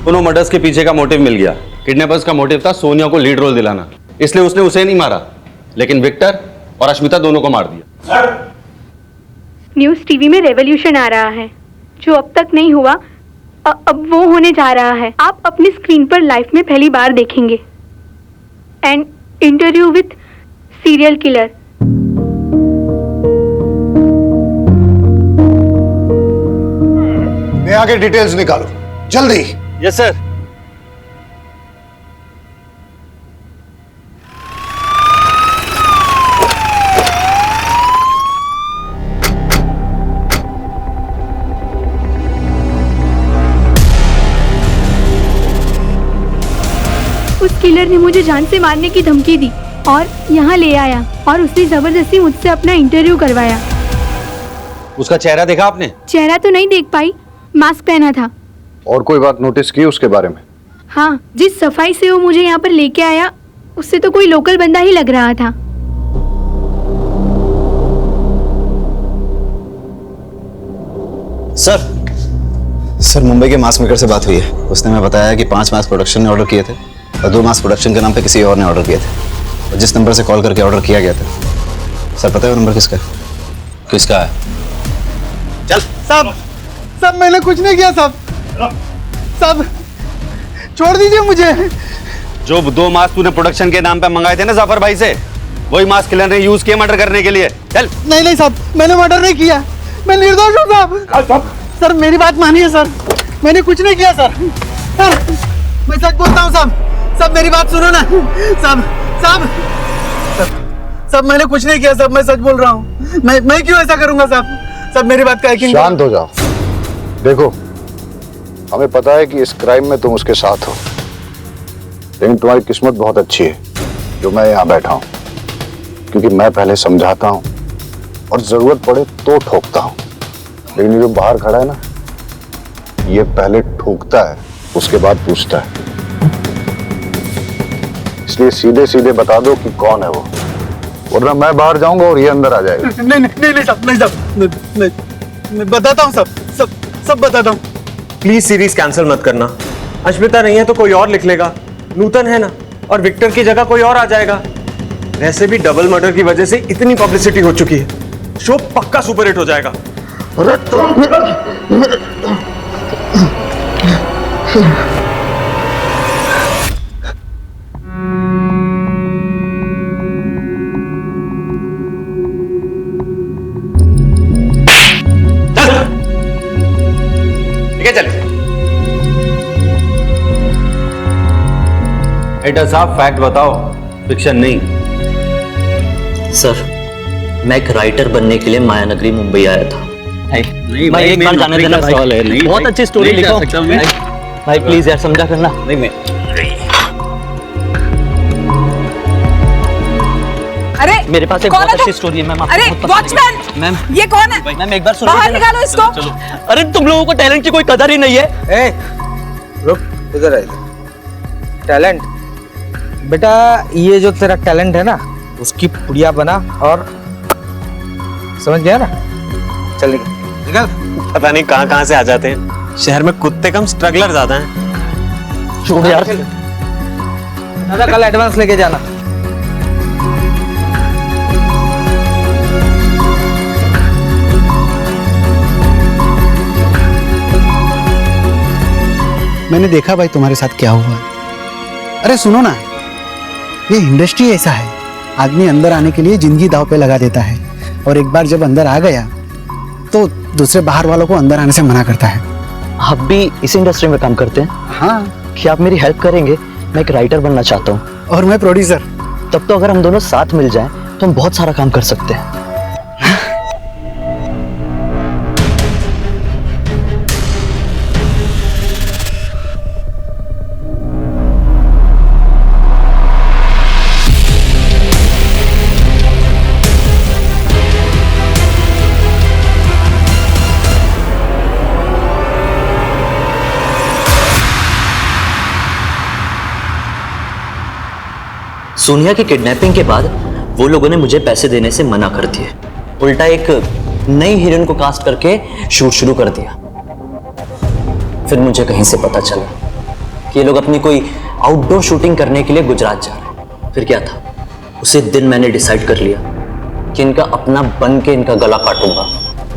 दोनों मर्डर्स के पीछे का मोटिव मिल गया। किडनैपर्स का मोटिव था सोनिया को लीड रोल दिलाना, इसलिए उसने उसे नहीं मारा, लेकिन विक्टर और अश्मिता दोनों को मार दिया। न्यूज़ टीवी में रेवोल्यूशन आ रहा है, जो अब तक नहीं हुआ अब वो होने जा रहा है। आप अपनी स्क्रीन पर लाइफ में पहली बार देखेंगे an interview with serial killer. मैं आगे डिटेल्स निकालो जल्दी। Yes sir. उस किलर ने मुझे जान से मारने की धमकी दी और यहाँ ले आया और उसने जबरदस्ती मुझसे अपना इंटरव्यू करवाया। उसका चेहरा देखा आपने? चेहरा तो नहीं देख पाई, मास्क पहना था। और कोई बात नोटिस की उसके बारे में? हाँ, जिस सफाई से वो मुझे यहाँ पर लेके आया उससे तो कोई लोकल बंदा ही लग रहा था। सर मुंबई के मास्क मेकर से बात हुई है। उसने हमें बताया कि 5 मास्क प्रोडक्शन ने ऑर्डर किए थे और 2 मास्क प्रोडक्शन के नाम पे किसी और ने ऑर्डर किए थे। और जिस नंबर से कॉल करके ऑर्डर किया गया था, सर पता है वो नंबर किसका है? किसका है? चल। सब मैंने कुछ नहीं किया सब छोड़ दीजिए मुझे। जो 2 मास्क तूने प्रोडक्शन के नाम पे मंगाए थे ना जाफर भाई से, वही मास्क किलर ने यूज किए मर्डर करने के लिए। चल। नहीं साहब, मैंने मर्डर नहीं किया, मैं निर्दोष हूँ साहब। सर मेरी बात मानिए सर, मैंने कुछ नहीं किया सर। सर मैं सच बोलता हूँ सब, सब मेरी बात सुनो ना। सब सब सब मैंने कुछ नहीं किया सब, मैं सच बोल रहा हूँ। मैं क्यों ऐसा करूंगा सब? सब मेरी बात का यकीन। शांत हो जाओ। देखो हमें पता है कि इस क्राइम में तुम उसके साथ हो, लेकिन तुम्हारी किस्मत बहुत अच्छी है जो मैं यहाँ बैठा हूँ, क्योंकि मैं पहले समझाता हूँ और जरूरत पड़े तो ठोकता हूँ, लेकिन ये जो बाहर खड़ा है ना, ये पहले ठोकता है उसके बाद पूछता है। इसलिए सीधे सीधे बता दो कि कौन है वो, वरना मैं बाहर जाऊंगा और ये अंदर आ जाएगा। नहीं नहीं नहीं साहब, नहीं साहब, मैं बताता हूँ सब बताता हूँ। प्लीज सीरीज कैंसिल मत करना। अश्मिता नहीं है तो कोई और लिख लेगा, नूतन है ना, और विक्टर की जगह कोई और आ जाएगा। वैसे भी डबल मर्डर की वजह से इतनी पब्लिसिटी हो चुकी है, शो पक्का सुपरहिट हो जाएगा। ठीक है चल। एडिटर साहब फैक्ट बताओ, फिक्शन नहीं। सर मैं एक राइटर बनने के लिए मायानगरी मुंबई आया था। मैं एक बार जाने देना भाई, बहुत अच्छी स्टोरी लिखो भाई, प्लीज यार समझा करना। नहीं मैं अरे मेरे पास एक बहुत अच्छी स्टोरी है मैम। अरे वॉचमैन मैम, ये कौन है? मैम एक बार सुनो, बाहर निकालो इसको। चलो। अरे तुम लोगों को टैलेंट की कोई कदर ही नहीं है। रुक इधर आ। टैलेंट बेटा, ये जो तेरा टैलेंट है ना, उसकी पुड़िया बना और समझ गया ना। चल निकल। पता नहीं कहां से आ जाते हैं, शहर में कुत्ते कम स्ट्रगलर ज्यादा हैं। छोड़ यार, कल एडवांस लेके जाना। मैंने देखा भाई तुम्हारे साथ क्या हुआ। अरे सुनो ना, ये इंडस्ट्री ऐसा है, आदमी अंदर आने के लिए जिंदगी दांव पे लगा देता है, और एक बार जब अंदर आ गया तो दूसरे बाहर वालों को अंदर आने से मना करता है। आप भी इस इंडस्ट्री में काम करते हैं? हाँ। क्या आप मेरी हेल्प करेंगे? मैं एक राइटर बनना चाहता हूँ। और मैं प्रोड्यूसर। तब तो अगर हम दोनों साथ मिल जाएं तो हम बहुत सारा काम कर सकते हैं। सोनिया की किडनैपिंग के बाद वो लोगों ने मुझे पैसे देने से मना कर दिए, उल्टा एक नई हीरोइन को कास्ट करके शूट शुरू कर दिया। फिर मुझे कहीं से पता चला कि ये लोग अपनी कोई आउटडोर शूटिंग करने के लिए गुजरात जा रहे हैं। फिर क्या था, उसी दिन मैंने डिसाइड कर लिया कि इनका अपना बन के इनका गला काटूंगा।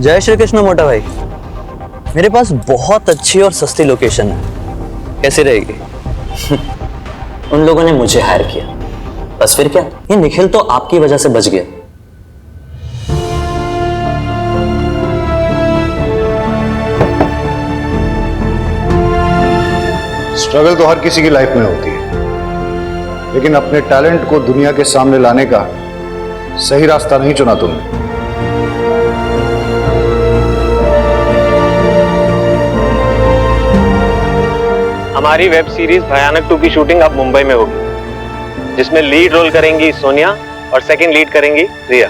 जय श्री कृष्ण मोटा भाई, मेरे पास बहुत अच्छी और सस्ती लोकेशन है, कैसी रहेगी? उन लोगों ने मुझे हायर किया, बस फिर क्या, ये निखिल तो आपकी वजह से बच गया। स्ट्रगल तो हर किसी की लाइफ में होती है, लेकिन अपने टैलेंट को दुनिया के सामने लाने का सही रास्ता नहीं चुना तुमने। हमारी वेब सीरीज भयानक 2 की शूटिंग अब मुंबई में होगी, जिसमें लीड रोल करेंगी सोनिया और सेकंड लीड करेंगी रिया।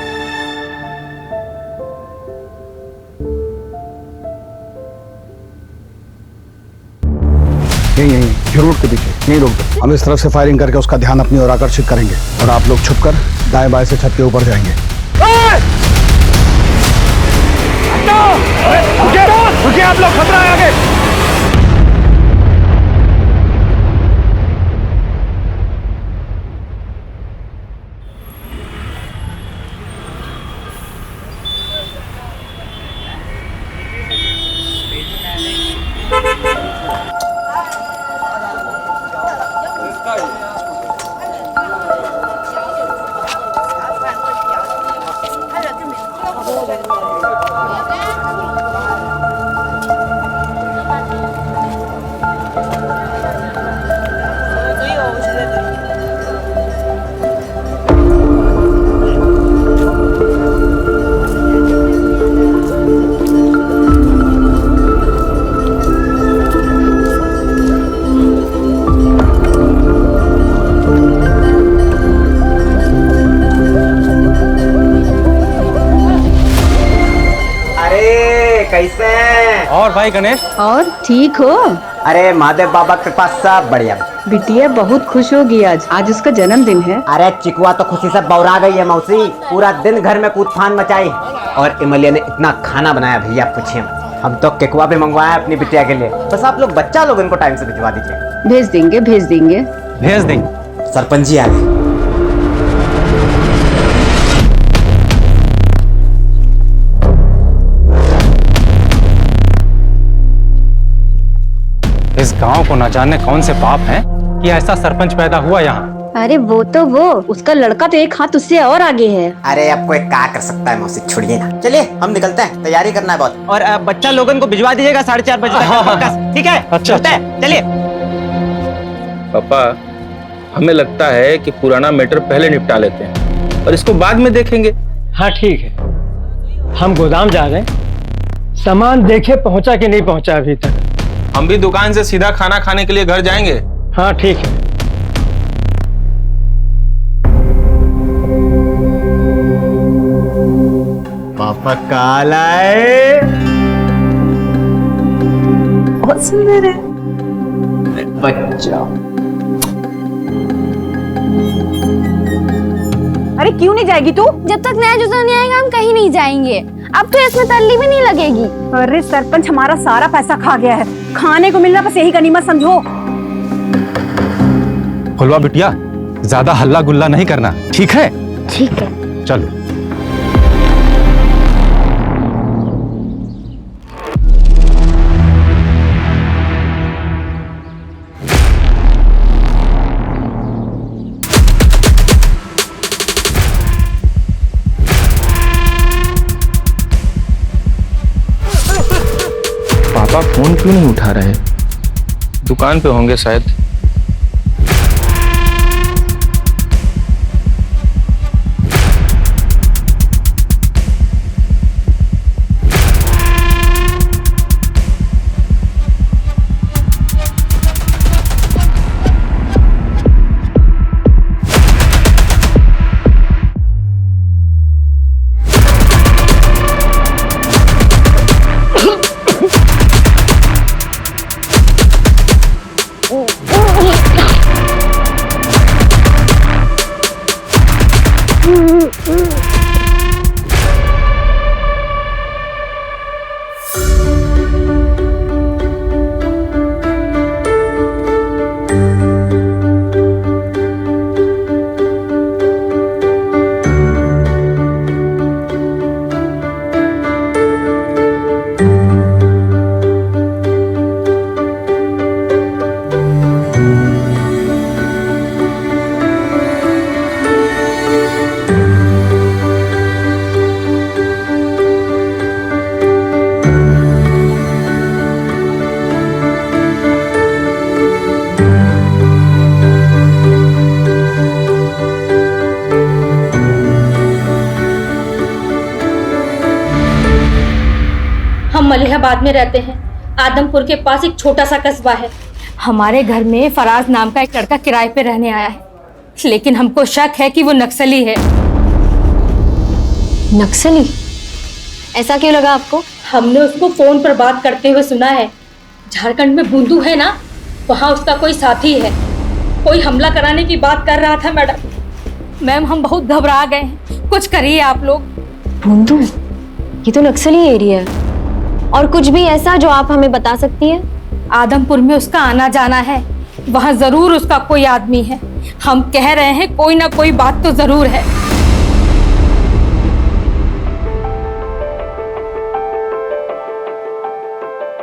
यही रोड के पीछे यही रोक दो। हम इस तरफ से फायरिंग करके उसका ध्यान अपनी ओर आकर्षित करेंगे और आप लोग छुपकर दाएं बाएं से छत के ऊपर जाएंगे। आप लोग, खतरा है आगे। कैसे हैं? और भाई गणेश? और ठीक हो? अरे महादेव बाबा कृपा सब बढ़िया। बिटिया बहुत खुश होगी आज उसका जन्मदिन है। अरे चिकुआ तो खुशी से बौरा गई है मौसी, पूरा दिन घर में कूदफान मचाई और इमलिया ने इतना खाना बनाया भैया पूछिए। हम तो केकुआ भी मंगवाया अपनी बिटिया के लिए, बस आप लोग बच्चा लोग इनको टाइम से भिजवा दीजिए। भेज देंगे भेज देंगे। सरपंच जी आ गए। इस गांव को न जाने कौन से पाप हैं कि ऐसा सरपंच पैदा हुआ यहाँ। अरे वो उसका लड़का तो एक हाथ उससे और आगे है। अरे अब कोई क्या कर सकता है मौसी, छोड़िए ना। चलिए हम निकलते हैं, तैयारी करना है बहुत। और बच्चा लोगन को भिजवा दीजिएगा 4:30 बजे तक। ठीक है? अच्छा। चलिए। पापा, हमें लगता है कि पुराना मैटर पहले निपटा लेते हैं और इसको बाद में देखेंगे। हाँ ठीक है, हम गोदाम जा रहे हैं, सामान देखे पहुंचा कि नहीं पहुंचा अभी तक। हम भी दुकान से सीधा खाना खाने के लिए घर जाएंगे। हाँ ठीक है। पापा काला है, बहुत सुंदर है बच्चा। अरे क्यों नहीं जाएगी तू? जब तक नया जूता नहीं आएगा हम कहीं नहीं जाएंगे। अब तो इसमें तल्ली भी नहीं लगेगी। अरे सरपंच हमारा सारा पैसा खा गया है, खाने को मिलना बस यही गनीमत समझो। फुलवा बिटिया, ज्यादा हल्ला गुल्ला नहीं करना, ठीक है? ठीक है। चलो। पापा फोन क्यों नहीं उठा रहे? दुकान पे होंगे शायद। हम मलिहाबाद में रहते हैं। आदमपुर के पास एक छोटा सा कस्बा है। हमारे घर में फराज नाम का एक लड़का किराए पे रहने आया है, लेकिन हमको शक है कि वो नक्सली है। नक्सली? ऐसा क्यों लगा आपको? हमने उसको फोन पर बात करते हुए सुना है। झारखंड में बुंदू है ना, वहाँ उसका कोई साथी है। कोई हमला कराने की बात कर रहा था मैडम। मैम हम बहुत घबरा गए हैं, कुछ करिए आप लोग। बुंदू? ये तो नक्सली एरिया है। और कुछ भी ऐसा जो आप हमें बता सकती है? आदमपुर में उसका आना जाना है, वहाँ जरूर उसका कोई आदमी है। हम कह रहे हैं कोई ना कोई बात तो जरूर है।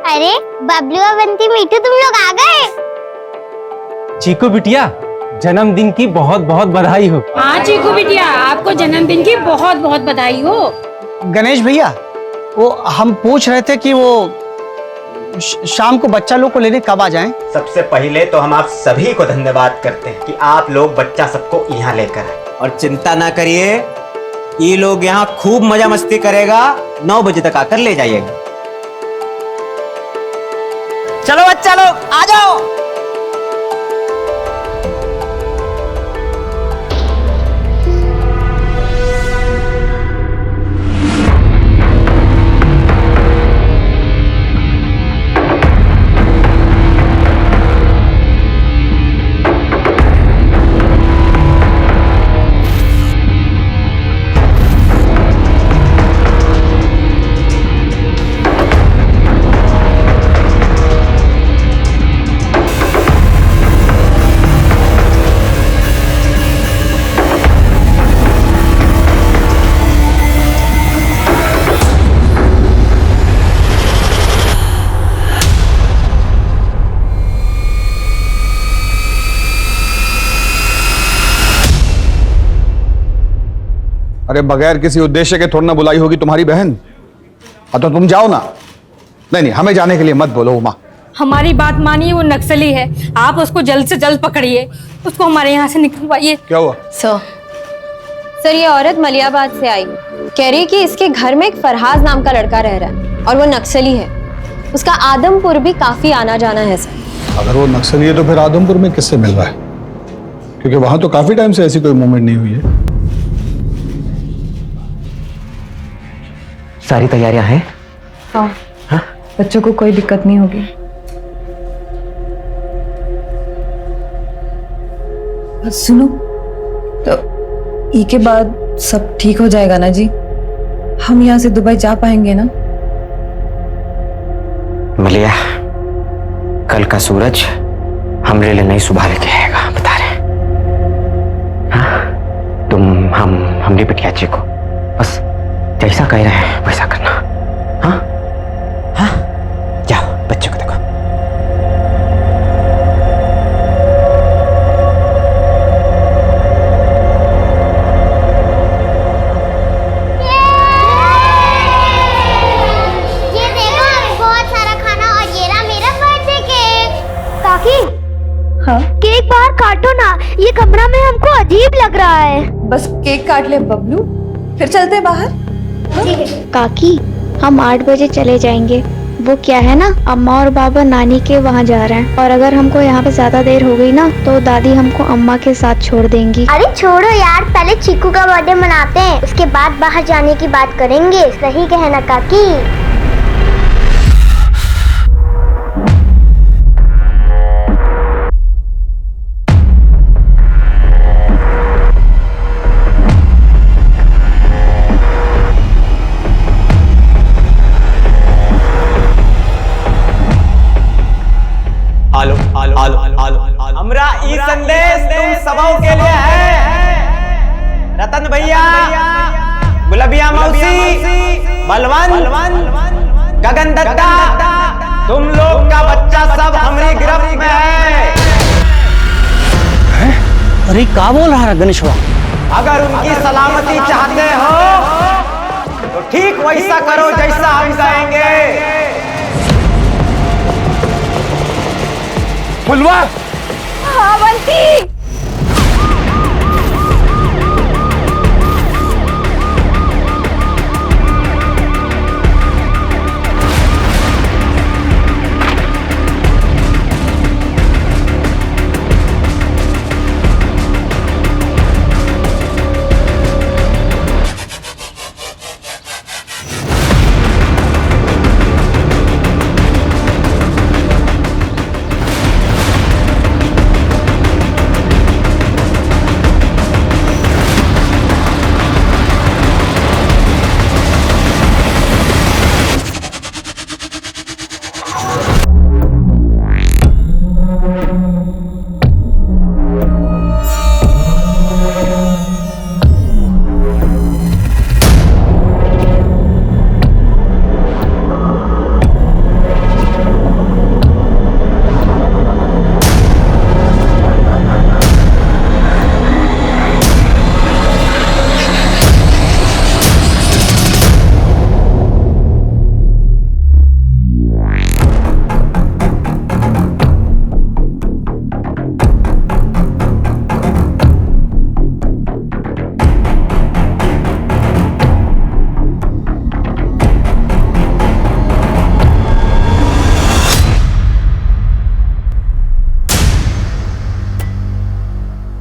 अरे बबलू और बंटी मीठू तुम लोग आ गए। चीकू बिटिया, जन्मदिन की बहुत बहुत बधाई हो। हाँ चीकू बिटिया, आपको जन्मदिन की बहुत बहुत बधाई हो। गणेश भैया, वो हम पूछ रहे थे कि वो शाम को बच्चा लोग को लेने कब आ जाएं? सबसे पहले तो हम आप सभी को धन्यवाद करते हैं कि आप लोग बच्चा सबको यहाँ लेकर आए। और चिंता ना करिए, ये लोग यहाँ खूब मजा मस्ती करेगा। 9 बजे तक आकर ले जाइएगा। चलो बच्चा लोग आ जाओ। अरे बगैर किसी उद्देश्य के थोड़ा ना बुलाई होगी तुम्हारी बहन। तो तुम जाओ ना। नहीं नहीं, हमें जाने के लिए मत बोलो उमा। हमारी बात मानिए, वो नक्सली है, आप उसको जल्द से जल्द पकड़िए, उसको हमारे यहाँ से निकलवाइए। क्या हुआ? सर ये औरत मलियाबाद से आई, कह रही है कि इसके घर में एक फरहाज नाम का लड़का रह रहा है और वो नक्सली है। उसका आदमपुर भी काफी आना जाना है सर। अगर वो नक्सली है तो फिर आदमपुर में किससे मिल रहा है? क्योंकि वहां तो काफी टाइम से ऐसी कोई मूवमेंट नहीं हुई है। सारी तैयारियां हैं? हाँ, बच्चों को कोई दिक्कत नहीं होगी। सुनो, तो ई के बाद सब ठीक हो जाएगा ना जी? हम यहाँ से दुबई जा पाएंगे ना? मलिया, कल का सूरज हमरे लिए नहीं सुबह लेके आएगा, बता रहे। हाँ? तुम हमरी बिटिया जी को बस जैसा कह रहे हैं वैसा करना। हाँ हाँ, जाओ बच्चों को देखो। ये देखो बहुत सारा खाना और ये रहा मेरा बर्थडे केक। काकी, हाँ? केक बाहर काटो ना, ये कमरा में हमको अजीब लग रहा है। बस केक काट ले बबलू, फिर चलते बाहर। काकी, हम 8 बजे चले जाएंगे। वो क्या है ना, अम्मा और बाबा नानी के वहाँ जा रहे हैं, और अगर हमको यहाँ पे ज्यादा देर हो गई ना तो दादी हमको अम्मा के साथ छोड़ देंगी। अरे छोड़ो यार, पहले चीकू का बर्थडे मनाते हैं, उसके बाद बाहर जाने की बात करेंगे। सही कहना काकी। हमरा ई संदेश तुम सबों के लिए है। रतन भैया, गुलबिया मौसी, बलवन, गगन दत्ता, तुम लोग का बच्चा सब हमारी गिरफ्त में है। अरे क्या बोल रहा है गणेशवा? अगर उनकी सलामती चाहते हो तो ठीक वैसा करो जैसा हम कहेंगे। फुलवा, हाँ बंटी।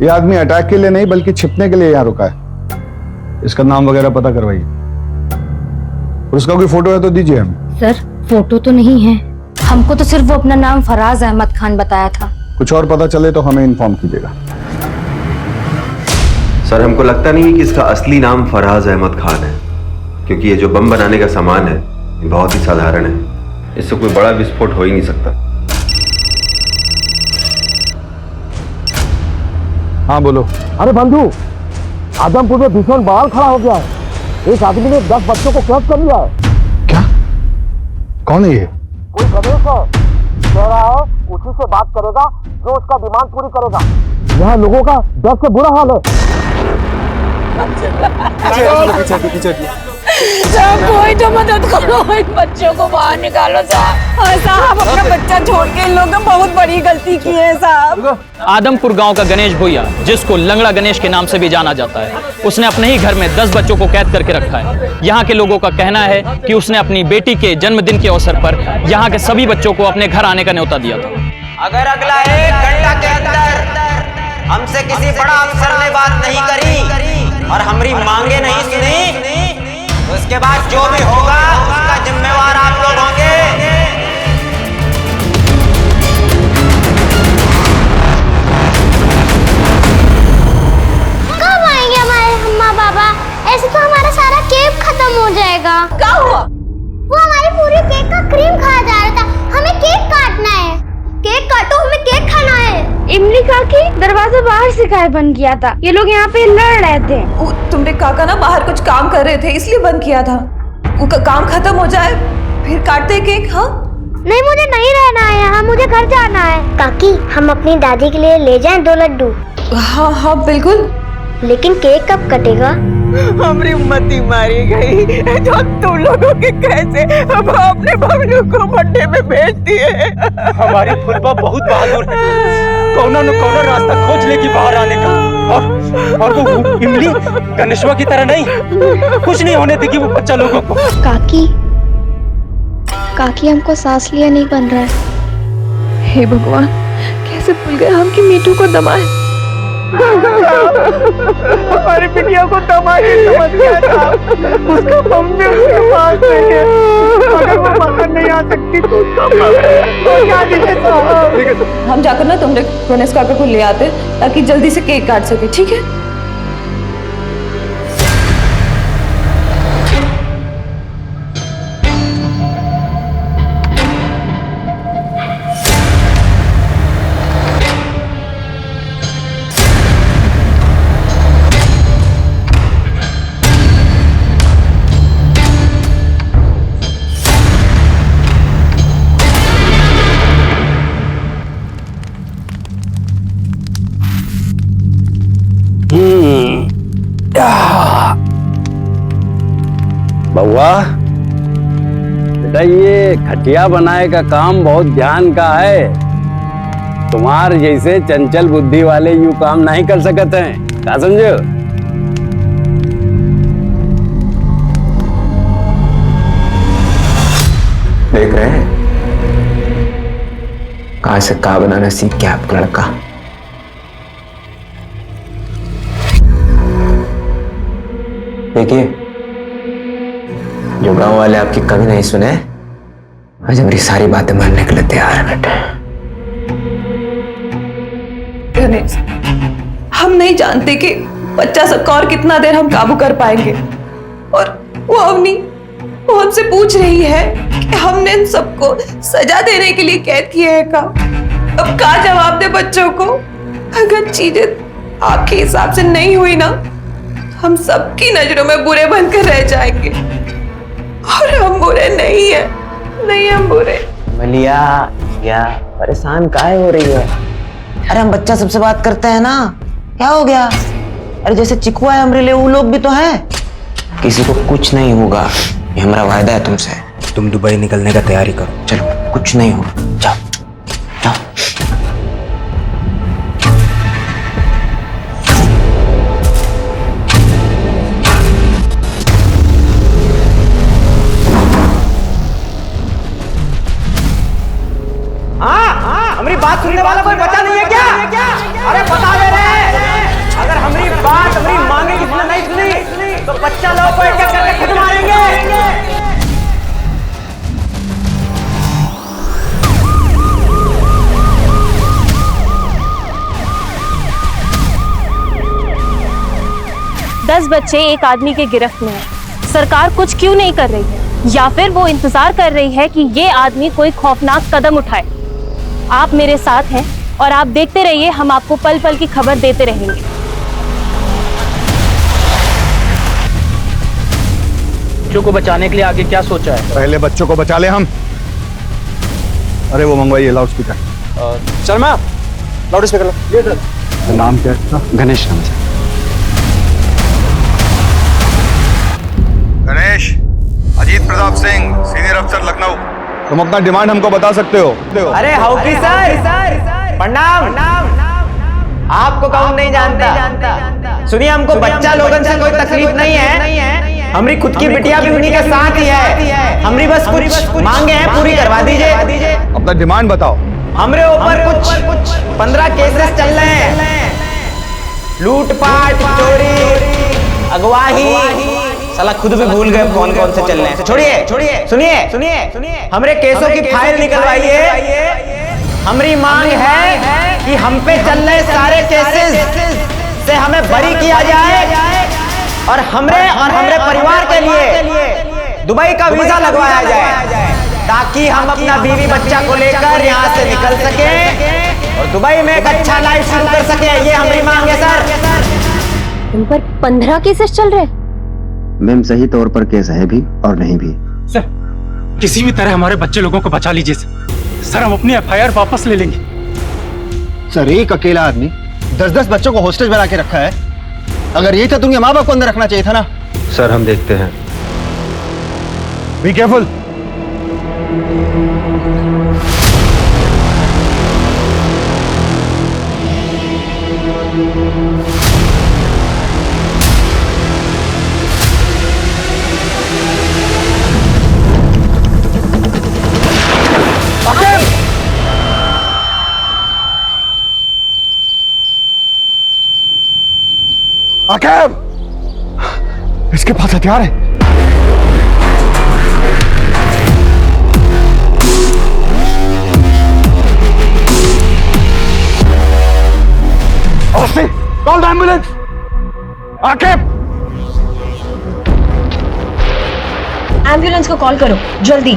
ये आदमी अटैक के लिए नहीं बल्कि छिपने के लिए यहाँ रुका है। इसका नाम वगैरह पता करवाइए, और उसका कोई फोटो है तो दीजिए हमें। सर फोटो तो नहीं है, हमको तो सिर्फ वो अपना नाम फराज अहमद खान बताया था। कुछ और पता चले तो हमें इन्फॉर्म कीजिएगा। सर हमको लगता नहीं है कि इसका असली नाम फराज अहमद खान है, क्योंकि ये जो बम बनाने का सामान है ये बहुत ही साधारण है, इससे कोई बड़ा विस्फोट हो ही नहीं सकता। हाँ बोलो। अरे बंधु, आदमपुर में भीषण बवाल खड़ा हो गया है। एक आदमी ने 10 बच्चों को कैद कर लिया है। क्या? कौन है ये? कोई गणेश है, कह रहा है उसी से बात करेगा जो उसका डिमांड पूरी करेगा। यहाँ लोगों का डर से बुरा हाल है। कोई तो मदद करो, इन बच्चों को बाहर निकालो साहब। साहब अपना बच्चा छोड़ के इन लोगों ने बहुत बड़ी गलती की है साहब। आदमपुर गांव का गणेश भुइया, जिसको लंगड़ा गणेश के नाम से भी जाना जाता है, उसने अपने ही घर में 10 बच्चों को कैद करके रखा है। यहाँ के लोगों का कहना है कि उसने अपनी बेटी के जन्मदिन के अवसर पर यहाँ के सभी बच्चों को अपने घर आने का न्योता दिया था। अगर अगला 1 घंटा के अंदर हमसे किसी बड़ा अफसर ने बात नहीं करी और हमारी मांगे नहीं सुनी, तो उसके बाद जो भी होगा उसका जिम्मेवार आप लोग होंगे। कब आएंगे हमारे अम्मा बाबा? ऐसे तो हमारा सारा केक खत्म हो जाएगा। क्या हुआ? वो हमारी पूरी केक का क्रीम खा जा रहा था। हमें केक काटना है। केक काटो, हमें केक खाना है। इमली काकी, दरवाजा बाहर से काहे बंद किया था? ये लोग यहाँ पे लड़ रहे थे। तुमने काका ना बाहर कुछ काम कर रहे थे इसलिए बंद किया था। उनका काम खत्म हो जाए फिर काटते केक। हाँ नहीं, मुझे नहीं रहना है यहाँ, मुझे घर जाना है। काकी, हम अपनी दादी के लिए ले जाएं 2 लड्डू? हाँ हाँ बिल्कुल। लेकिन केक कब कटेगा? हमारी उम्मती मारी गई जो तुम लोगों के कैसे अपने बबलू को मड्डे में भेज दिए। हमारी फुलबा बहुत बहादुर है, कौना न कौना रास्ता खोज लेगी बाहर आने का। और वो इमली गणेशवा की तरह नहीं, कुछ नहीं होने देगी वो बच्चा लोगों को। काकी हमको सांस लिया नहीं बन रहा है। हे भगवान, कैसे भूल गए हम कि मीठू को दमाए। हमारी बिटिया को दमाई समझ गया था। उसका मम्मी उसके पास नहीं है। अगर वो बाहर नहीं आ सकती तो क्या दिखे? हम जाकर ना तुमने गणेश काका को ले आते ताकि जल्दी से केक काट सके, ठीक है? बउआ बेटा, ये खटिया बनाए का काम बहुत ध्यान का है। तुम्हार जैसे चंचल बुद्धि वाले यूं काम नहीं कर सकते हैं, क्या समझो? देख रहे हैं कहां से का बनाना सीख गया आपका लड़का। देखिए, जो गांव वाले आपकी कभी नहीं सुने, आज मेरी सारी बातें मानने के लिए तैयार है बेटे। गणेश, हम नहीं जानते कि बच्चा सबका और कितना देर हम काबू कर पाएंगे। और वो अवनी, वो हमसे पूछ रही है कि हमने इन सबको सजा देने के लिए कैद किया है का। अब क्या जवाब दे बच्चों को? अगर चीजें आपके हिसाब से नहीं हुई ना, हम सबकी नजरों में बुरे बनकर रह जाएंगे। और हम बुरे नहीं है, नहीं हम बुरे। मलिया, क्या परेशान काहे हो रही है? अरे हम बच्चा सबसे बात करते हैं ना, क्या हो गया? अरे जैसे चिकुआ है हमारे लिए, वो लोग भी तो हैं। किसी को कुछ नहीं होगा, ये हमारा वायदा है तुमसे। तुम दुबई निकलने का तैयारी करो। चलो, कुछ नहीं होगा, जाओ जाओ। हमारी बात सुनने वाला कोई बचा नहीं है क्या? अरे बता दे रहे, अगर हमारी बात, हमारी मांगे किसने नहीं सुनी तो बच्चा लोग को एक-एक करके खुद मारेंगे। दस बच्चे एक आदमी के गिरफ्त में हैं। सरकार कुछ क्यों नहीं कर रही है? या फिर वो इंतजार कर रही है कि ये आदमी कोई खौफनाक कदम उठाए। आप मेरे साथ हैं और आप देखते रहिए, हम आपको पल पल की खबर देते रहेंगे। बच्चों को बचाने के लिए आगे क्या सोचा है? पहले बच्चों को बचा ले हम। अरे वो मंगवाइए loud speaker. Sharma, loud speaker लो। ये सर। नाम क्या है? गणेश नाम से। सर लखनऊ। तुम अपना डिमांड हमको बता सकते हो। अरे हाउकी सर, प्रणाम। आपको कौन नहीं जानता। सुनिए, हमको बच्चा लोगन से कोई तकलीफ नहीं है। हमारी खुद की बिटिया भी उन्हीं के साथ ही है। हमारी बस कुछ मांगे हैं, पूरी करवा दीजिए। अपना डिमांड बताओ। हमरे ऊपर कुछ 15 केसेस चल रहे हैं, लूटपाट, चोरी, अगवाही। साला खुद भी भूल गए कौन कौन से चल रहे हैं। छोड़िए, सुनिए, हमरे केसों की फाइल निकलवाइए। हमारी मांग है कि हम पे चल रहे सारे केसेस से हमें बरी किया जाए और हमरे परिवार के लिए दुबई का वीजा लगवाया जाए, ताकि हम अपना बीवी बच्चा को लेकर यहाँ से निकल सके और दुबई में एक अच्छा लाइफ शुरू कर सके। ये हमारी मांग है सर। उन पर 15 केसेस चल रहे हैं। मैम सही तौर पर केस है भी और नहीं भी। सर, किसी भी तरह हमारे बच्चे लोगों को बचा लीजिए सर। हम अपनी FIR वापस ले लेंगे। सर, एक अकेला आदमी 10-10 बच्चों को हॉस्टेज बना के रखा है। अगर यही था तो उनके माँ बाप को अंदर रखना चाहिए था ना। सर हम देखते हैं। Be careful. आकेब, इसके पास हथियार है। Call the ambulance. Aqib, ambulance को कॉल करो जल्दी।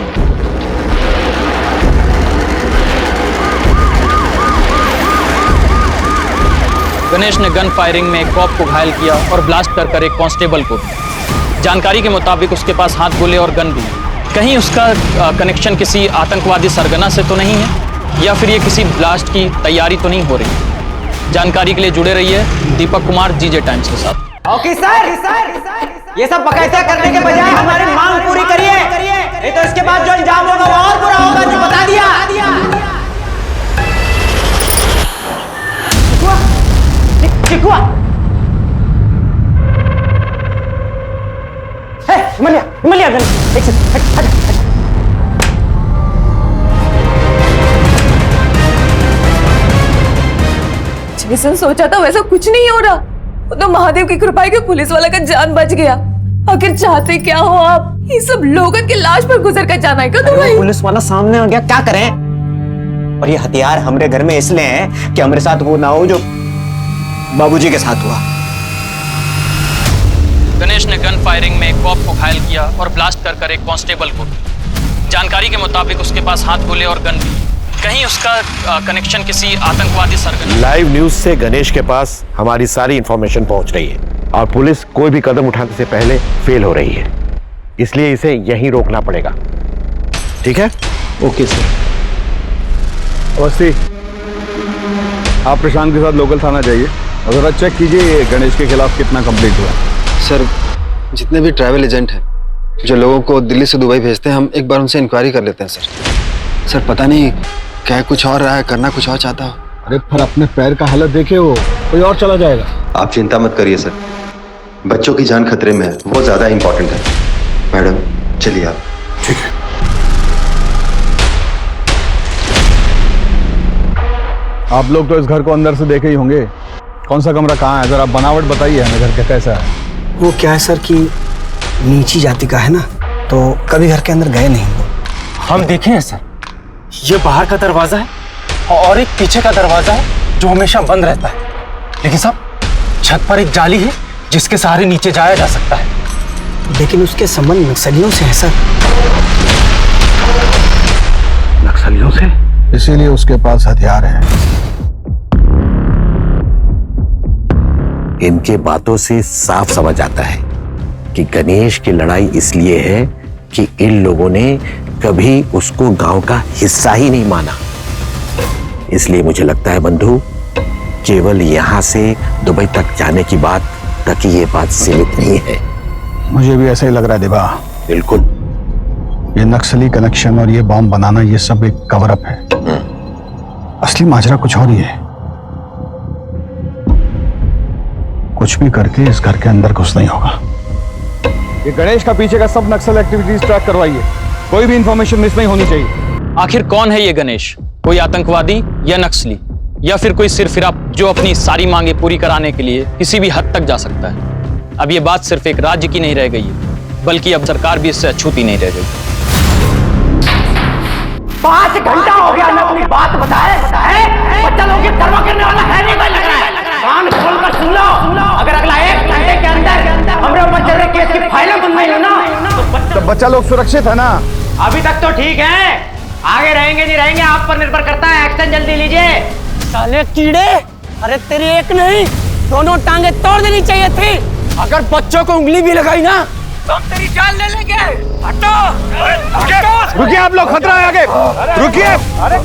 गणेश ने गन फायरिंग में एक कॉप को घायल किया और ब्लास्ट कर एक कांस्टेबल को। जानकारी के मुताबिक उसके पास हाथ गोले और गन भी। कहीं उसका कनेक्शन किसी आतंकवादी सरगना से तो नहीं है, या फिर ये किसी ब्लास्ट की तैयारी तो नहीं हो रही। जानकारी के लिए जुड़े रहिए दीपक कुमार जीजे टाइम्स के साथ। ओके सर, ये सब बकायदा करने के बजाय हमारी मांग पूरी करिए, नहीं तो इसके बाद जो अंजाम होगा वो और बुरा होगा, जो बता दिया। चिकुआ, हिमालय गन, एक सेकंड, हट। जैसा सोचा था वैसा कुछ नहीं हो रहा। तो महादेव की कृपा है कि पुलिस वाला का जान बच गया। आखिर चाहते क्या हो आप? ये सब लोगों की लाश पर गुजर कर जाना है क्या तुम्हें? पुलिस वाला सामने आ गया, क्या करें? और ये हथियार हमारे घर में इसलिए हैं कि हमारे साथ वो ना हो जो बाबूजी के साथ हुआ। गणेश ने गन फायरिंग में एक कॉप को घायल किया और ब्लास्ट कर एक कांस्टेबल को। जानकारी के मुताबिक उसके पास हाथ गोले और गन भी। कहीं उसका कनेक्शन किसी आतंकवादी सरगना। लाइव न्यूज से गणेश के पास हमारी सारी इंफॉर्मेशन पहुंच रही है और पुलिस कोई भी कदम उठाने से पहले फेल हो रही है, इसलिए इसे यहीं रोकना पड़ेगा। ठीक है? Okay sir. अवस्थी, आप प्रशांत के साथ लोकल थाना जाइए और जरा चेक कीजिए गणेश के खिलाफ कितना कंप्लीट हुआ। सर, जितने भी ट्रैवल एजेंट हैं जो लोगों को दिल्ली से दुबई भेजते हैं, हम एक बार उनसे इंक्वायरी कर लेते हैं सर। सर पता नहीं क्या कुछ और रहा है, करना कुछ और चाहता हो। अरे फिर अपने पैर का हालत देखे, वो कोई और चला जाएगा। आप चिंता मत करिए सर, बच्चों की जान खतरे में है, वो ज्यादा इंपॉर्टेंट है। मैडम चलिए आप। ठीक है। आप लोग तो इस घर को अंदर से देखे ही होंगे। कौन सा कमरा कहाँ है, जरा बनावट बताइए हमें घर का कैसा है। वो क्या है सर कि नीची जाति का है ना, तो कभी घर के अंदर गए नहीं। हम देखे हैं सर, ये बाहर का दरवाजा है और एक पीछे का दरवाजा है जो हमेशा बंद रहता है। लेकिन साहब, छत पर एक जाली है जिसके सहारे नीचे जाया जा सकता है। लेकिन उसके संबंध नक्सलियों से है सर। नक्सलियों से? इसीलिए उसके पास हथियार है। इनके बातों से साफ समझ आता है कि गणेश की लड़ाई इसलिए है कि इन लोगों ने कभी उसको गांव का हिस्सा ही नहीं माना। इसलिए मुझे लगता है बंधु, केवल यहां से दुबई तक जाने की बात तक ये बात सीमित नहीं है। मुझे भी ऐसा ही लग रहा है दिबा। बिल्कुल। ये नक्सली कनेक्शन और ये बॉम्ब बनाना ये सब एक कवर अप है। असली माजरा कुछ और ही है। कुछ भी करके इस घर के अंदर घुसना ही होगा। ये गणेश का पीछे का सब नक्सल एक्टिविटीज ट्रैक करवाइए, कोई भी इंफॉर्मेशन मिस नहीं होनी चाहिए। आखिर कौन है ये गणेश? कोई आतंकवादी या नक्सली, या फिर कोई सिरफिरा जो अपनी सारी मांगे पूरी कराने के लिए किसी भी हद तक जा सकता है? अब ये बात सिर्फ एक राज्य की नहीं रह गई है, बल्कि अब सरकार भी इससे अछूती नहीं रह गई। 5 घंटा हो गया ना अपनी बात बताए बच्चा लोग धर्मा करने वाला है नहीं लग रहा है। कान खोल कर सुन लो, अगर अगला 1 घंटे के अंदर हमरे ऊपर चल रहे केस की फाइलें बंद नहीं हो ना तो बच्चा लोग सुरक्षित है ना? अभी तक तो ठीक है, आगे रहेंगे नहीं रहेंगे आप पर निर्भर करता है। एक्शन जल्दी लीजिए। साले कीड़े, अरे तेरी एक नहीं दोनों टांगे तोड़ देनी चाहिए थी। अगर बच्चों को उंगली भी लगाई ना तो हम तेरी जान ले लेंगे। हटो, हटो। रुकिए आप लोग, खतरा है आगे, रुकिए। अरे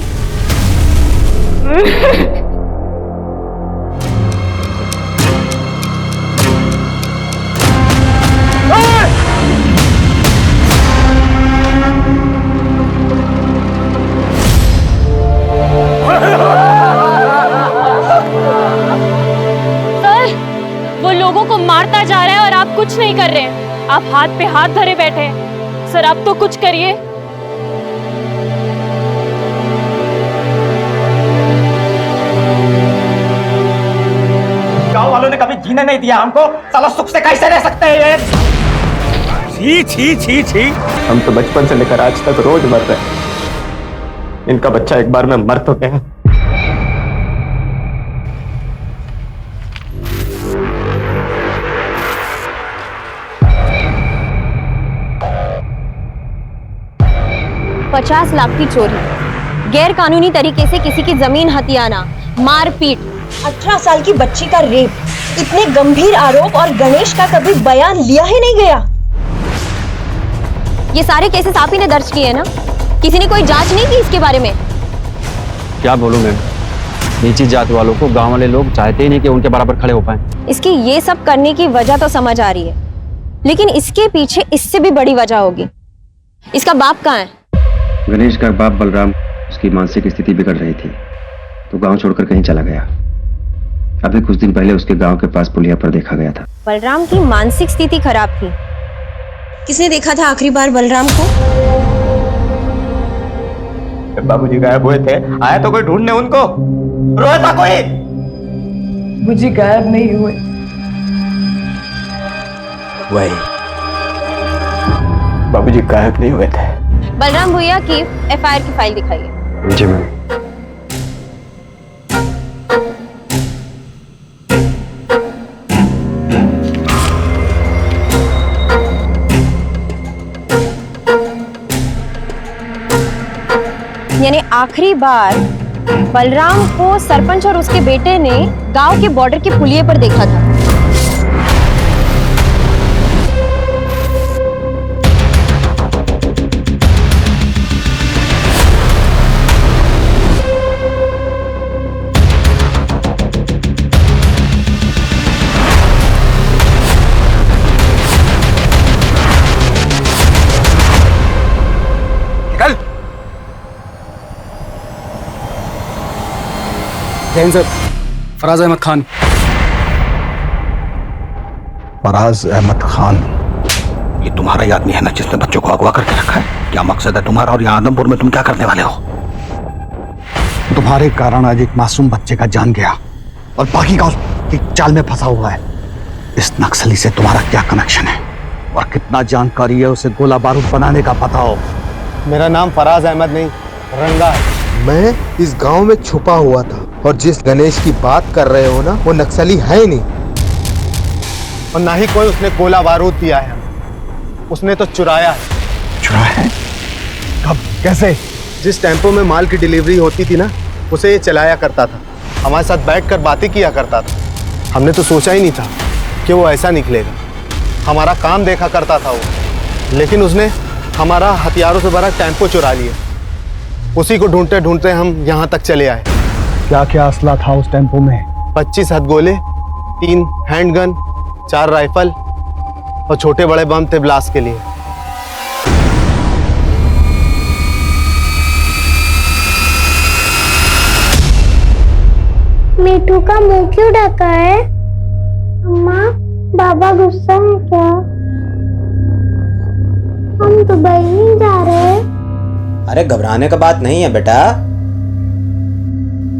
सर, वो लोगों को मारता जा रहा है और आप कुछ नहीं कर रहे हैं। आप हाथ पे हाथ धरे बैठे हैं। सर, आप तो कुछ करिए। गांव वालों ने कभी जीने नहीं दिया हमको, साला सुख से कैसे रह सकते हैं ये? छी छी छी छी। हम तो बचपन से लेकर आज तक रोज मर रहे हैं। इनका बच्चा एक बार में मर तो गया। $50 लाख की चोरी, गैर कानूनी तरीके से किसी की जमीन हथियाना, मारपीट, 18 साल की बच्ची का रेप, इतने गंभीर आरोप और गणेश का कभी बयान लिया ही नहीं गया। ये सारे केसेस आप ही ने दर्ज किए हैं ना? किसी ने कोई जांच नहीं की इसके बारे में? क्या बोलूं मैं, नीची जात वालों को गांव वाले लोग चाहते ही नहीं कि उनके बराबर खड़े हो पाए। इसकी ये सब करने की वजह तो समझ आ रही है, लेकिन इसके पीछे इससे भी बड़ी वजह होगी। इसका बाप कहाँ है? गणेश का बाप बलराम, उसकी मानसिक स्थिति बिगड़ रही थी तो गांव छोड़कर कहीं चला गया। अभी कुछ दिन पहले उसके गांव के पास पुलिया पर देखा गया था। बलराम की मानसिक स्थिति खराब थी। किसने देखा था आखिरी बार बलराम को? बाबूजी गायब हुए थे, आया तो कोई ढूंढने उनको? रोया था कोई? मुझे गायब नहीं हुए। वही बाबूजी गायब नहीं हुए थे। बलराम भैया की FIR की फाइल दिखाइए। जी मैम। यानी आखिरी बार बलराम को सरपंच और उसके बेटे ने गांव के बॉर्डर के पुलिये पर देखा था। जैन सर, फराज अहमद खान। फराज अहमद खान, ये तुम्हारा ही आदमी है ना जिसने बच्चों को अगवा करके रखा है? क्या मकसद है तुम्हारा और यहाँ आदमपुर में तुम क्या करने वाले हो? तुम्हारे कारण आज एक मासूम बच्चे का जान गया और बाकी का उसकी चाल में फंसा हुआ है। इस नक्सली से तुम्हारा क्या कनेक्शन है और कितना जानकारी है उसे गोला बारूद बनाने का पता हो? मेरा नाम फराज अहमद नहीं, रंगा है। मैं इस गांव में छुपा हुआ था और जिस गणेश की बात कर रहे हो ना, वो नक्सली है ही नहीं और ना ही कोई उसने गोला बारूद दिया है, उसने तो चुराया है। चुराया है? कब, कैसे? जिस टेम्पो में माल की डिलीवरी होती थी ना, उसे ये चलाया करता था, हमारे साथ बैठकर बातें किया करता था। हमने तो सोचा ही नहीं था कि वो ऐसा निकलेगा। हमारा काम देखा करता था वो, लेकिन उसने हमारा हथियारों से भरा टेम्पो चुरा लिया। उसी को ढूंढते ढूंढते हम यहाँ तक चले आए। क्या क्या असला था उस टेम्पो में? 25 हथगोले, 3 हैंडगन, 4 राइफल और छोटे बड़े बम थे ब्लास्ट के लिए। मीठू का मुंह क्यों ढका है? अम्मा, बाबा गुस्सा है क्या? हम दुबई नहीं जा रहे। अरे घबराने का बात नहीं है बेटा।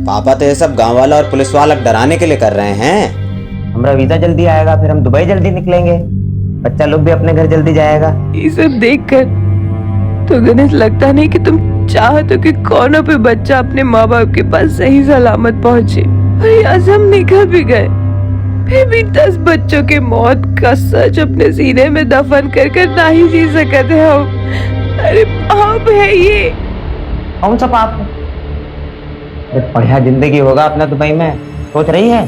पापा तो ये सब गांव वाला और पुलिस वाला डराने के लिए कर रहे हैं। हमारा वीजा जल्दी आएगा, फिर हम दुबई जल्दी निकलेंगे, बच्चा लोग भी अपने घर जल्दी जाएगा। ये सब देखकर तो गणेश लगता नहीं कि तुम चाहते कि कौनों पे बच्चा अपने माँ बाप के पास सही सलामत पहुंचे। और यहाँ से हम निकल भी गए, फिर भी 10 बच्चों के मौत का सच अपने सीने में दफन कर कर ना ही जी सकते हैं हम। अरे पाप है ये। कौन सा पाप? बढ़िया जिंदगी होगा अपना दुबई में, सोच रही है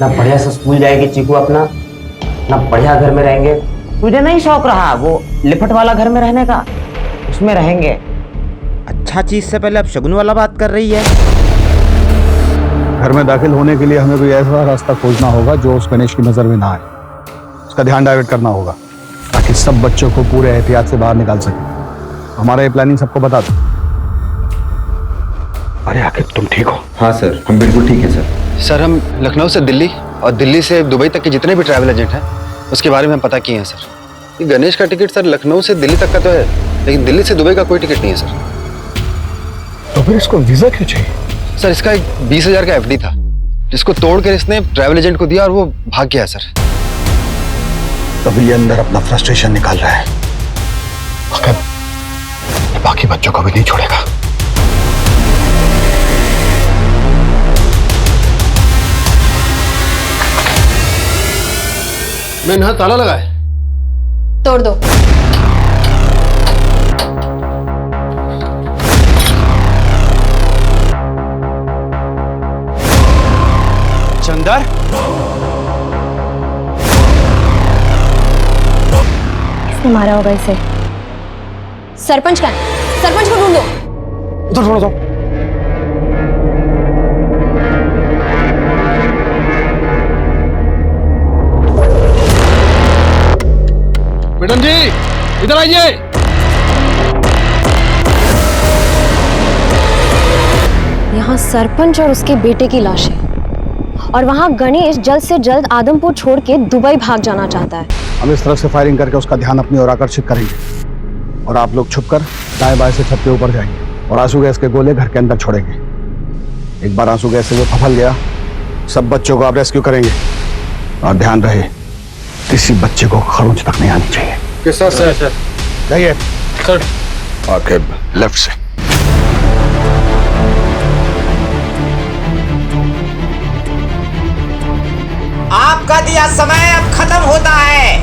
ना? बढ़िया से स्कूल जाएगी चीकू अपना, ना बढ़िया घर में रहेंगे। तुझे नहीं शौक रहा वो लिपट वाला घर में रहने का? उसमें रहेंगे। अच्छा चीज से पहले अब शगुन वाला बात कर रही है। घर में दाखिल होने के लिए हमें कोई ऐसा रास्ता खोजना होगा जो उस गणेश की नजर में ना आए। उसका ध्यान डाइवर्ट करना होगा ताकि सब बच्चों को पूरे एहतियात से बाहर निकाल सके। हमारा ये प्लानिंग सबको बता दो। अरे आखिर तुम ठीक हो? हाँ सर, हम बिल्कुल ठीक है सर। सर हम लखनऊ से दिल्ली और दिल्ली से दुबई तक के जितने भी ट्रैवल एजेंट हैं उसके बारे में हम पता किए हैं सर। ये गणेश का टिकट सर लखनऊ से दिल्ली तक का तो है, लेकिन दिल्ली से दुबई का कोई टिकट नहीं है सर। तो फिर इसको वीजा क्यों चाहिए? सर इसका एक 20,000 का एफडी था जिसको तोड़कर इसने ट्रैवल एजेंट को दिया और वो भाग गया सर। तभी ये अंदर अपना फ्रस्ट्रेशन निकाल रहा है, मगर बाकी बच्चों को भी नहीं छोड़ेगा। मैंने यहाँ ताला लगाया। तोड़ दो। चंदर, किसने मारा होगा इसे? सरपंच का? सरपंच को ढूंढो। उधर थोड़ा जाओ। मैडम जी इधर आइए। यहाँ सरपंच और उसके बेटे की लाश है और वहाँ गणेश जल्द से जल्द आदमपुर छोड़ के दुबई भाग जाना चाहता है। हम इस तरफ से फायरिंग करके उसका ध्यान अपनी ओर आकर्षित करेंगे और आप लोग छुपकर दाएं बाएं से छत के ऊपर जाएंगे और आंसू गैस के गोले घर के अंदर छोड़ेंगे। एक बार आंसू गैस से वो फफल गया, सब बच्चों को आप रेस्क्यू करेंगे और ध्यान रहे किसी बच्चे को खरोंच तक नहीं आनी चाहिए। किस सर? जाइए सर। आके लेफ्ट से। आपका दिया समय अब खत्म होता है।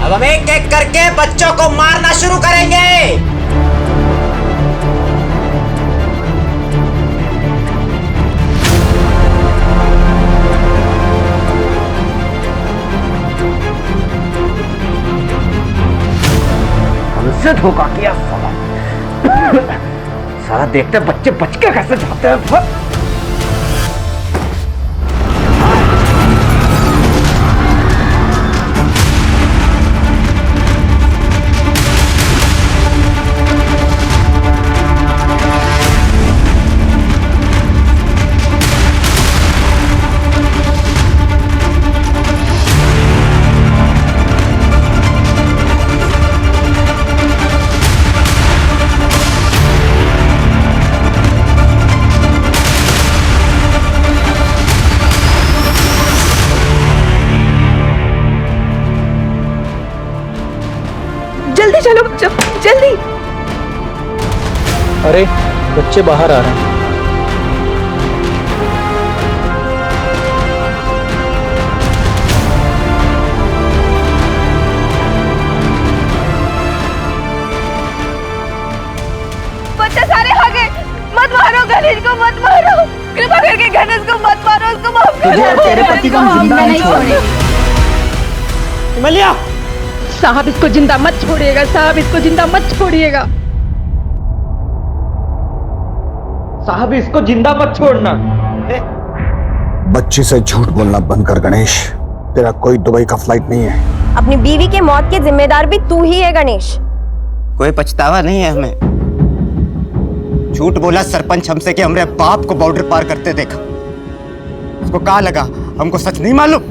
अब हम एक एक करके बच्चों को मारना शुरू करेंगे। हमसे धोखा किया साला। साला देखते बच्चे बच के कैसे जाते हैं। जल्दी चलो जल्दी। अरे बच्चे बाहर आ रहे हैं। बच्चे सारे आ गए। मत मारो गणेश को, मत मारो। कृपा करके गणेश को मत मारो, उसको माफ करो। तुझे और तेरे पति को हम जिंदा नहीं छोड़ेंगे। हिमालय साहब इसको जिंदा मत छोड़िएगा, साहब इसको जिंदा मत छोड़िएगा। साहब इसको जिंदा मत छोड़ना। बच्ची से झूठ बोलना बंद कर गणेश, तेरा कोई दुबई का फ्लाइट नहीं है। अपनी बीवी के मौत के जिम्मेदार भी तू ही है गणेश। कोई पछतावा नहीं है हमें। झूठ बोला सरपंच हमसे कि हमरे बाप को बॉर्डर पार करते देखा। उसको कहाँ लगा? हमको सच नहीं मालूम।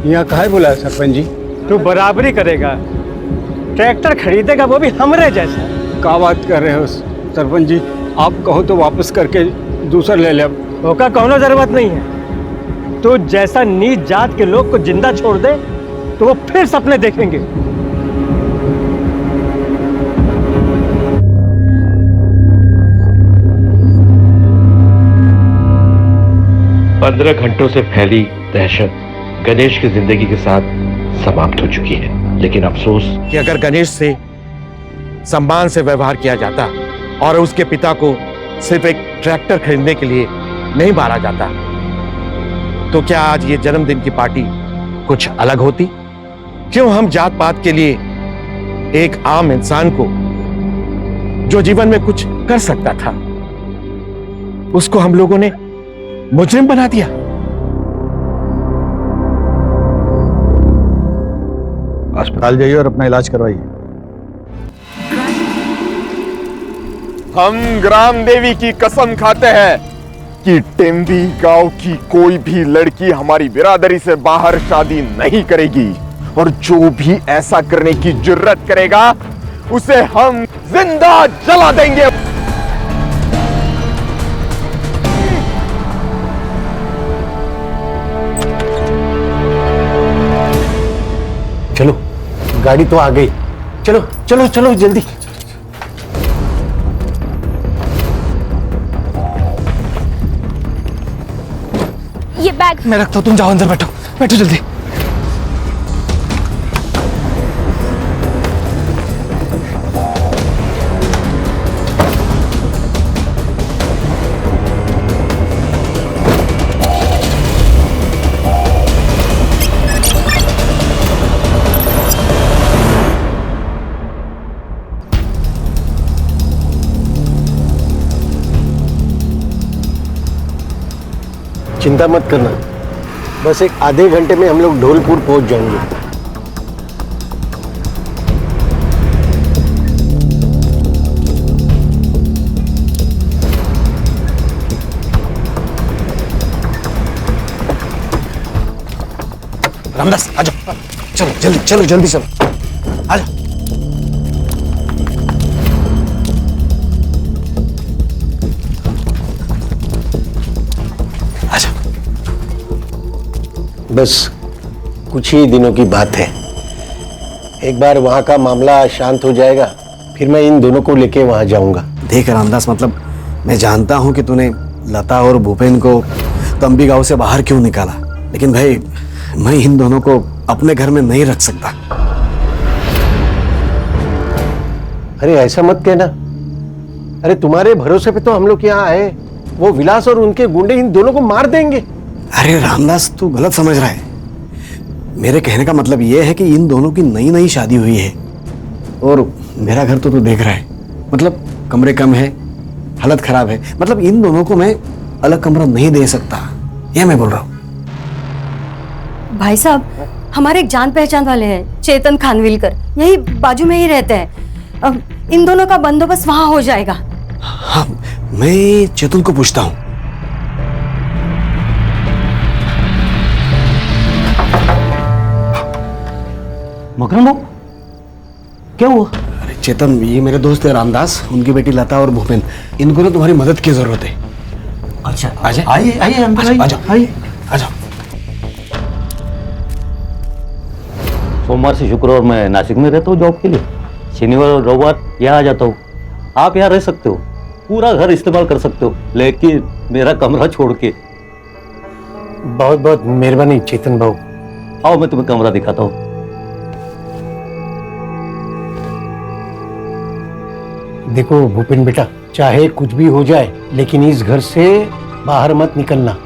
यहाँ काहे बुलाया सरपंच जी? तू बराबरी करेगा, ट्रैक्टर खरीदेगा वो भी हमरे जैसा। क्या बात कर रहे हो सरपंच जी? आप कहो तो वापस करके दूसरा ले ले। ओका कोनो जरूरत नहीं है। तो जैसा नीच जात के लोग को जिंदा छोड़ दे तो वो फिर सपने देखेंगे। पंद्रह घंटों से फैली दहशत गणेश की जिंदगी के साथ समाप्त हो चुकी है, लेकिन अफसोस कि अगर गणेश से सम्मान से व्यवहार किया जाता और उसके पिता को सिर्फ एक ट्रैक्टर खरीदने के लिए नहीं मारा जाता, तो क्या आज ये जन्मदिन की पार्टी कुछ अलग होती? क्यों हम जात पात के लिए एक आम इंसान को, जो जीवन में कुछ कर सकता था, उसको हम लोगों ने मुजरिम बना दिया? अस्पताल जाइए और अपना इलाज करवाइए। हम ग्राम देवी की कसम खाते हैं कि टेम्बी गांव की कोई भी लड़की हमारी बिरादरी से बाहर शादी नहीं करेगी, और जो भी ऐसा करने की जुर्रत करेगा उसे हम जिंदा जला देंगे। चलो, गाड़ी तो आ गई। चलो चलो चलो जल्दी। ये बैग मैं रखता हूँ, तुम जाओ अंदर बैठो, बैठो जल्दी। चिंता मत करना, बस एक आधे घंटे में हम लोग ढोलपुर पहुंच जाएंगे। रामदास आ जाओ, चलो जल्दी चलो, जल्दी चलो, आ जाओ। बस कुछ ही दिनों की बात है, एक बार वहां का मामला शांत हो जाएगा, फिर मैं इन दोनों को लेके वहां जाऊंगा। देख रामदास, मतलब मैं जानता हूं कि तूने लता और भूपेन को तंबी गांव से बाहर क्यों निकाला, लेकिन भाई मैं इन दोनों को अपने घर में नहीं रख सकता। अरे ऐसा मत कहना, अरे तुम्हारे भरोसे पे तो हम लोग यहाँ आए, वो विलास और उनके गुंडे इन दोनों को मार देंगे। अरे रामदास, तू गलत समझ रहा है। मेरे कहने का मतलब यह है कि इन दोनों की नई नई शादी हुई है और मेरा घर तो तू देख रहा है, मतलब कमरे कम है, हालत खराब है, मतलब इन दोनों को मैं अलग कमरा नहीं दे सकता, यह मैं बोल रहा हूँ। भाई साहब, हमारे एक जान पहचान वाले हैं, चेतन खानविलकर, यही बाजू में ही रहते हैं। अब इन दोनों का बंदोबस्त वहां हो जाएगा। हाँ, मैं चेतन को पूछता हूँ। मकरम बाबू, क्या हुआ? अरे चेतन, ये मेरे दोस्त है रामदास, उनकी बेटी लता और भूपेन, इनको ना तुम्हारी मदद की जरूरत है। अच्छा, आइए आइए आइए अंदर आइए, आ जाओ, आइए आ जाओ। सोमवार से शुक्रवार मैं नासिक में रहता हूँ जॉब के लिए, शनिवार और रविवार यहाँ आ जाता हूँ। आप यहाँ रह सकते हो, पूरा घर इस्तेमाल कर सकते हो, लेकिन मेरा कमरा छोड़ के। बहुत बहुत मेहरबानी चेतन बाबू। आओ मैं तुम्हें कमरा दिखाता हूँ। देखो भूपेन बेटा, चाहे कुछ भी हो जाए, लेकिन इस घर से बाहर मत निकलना।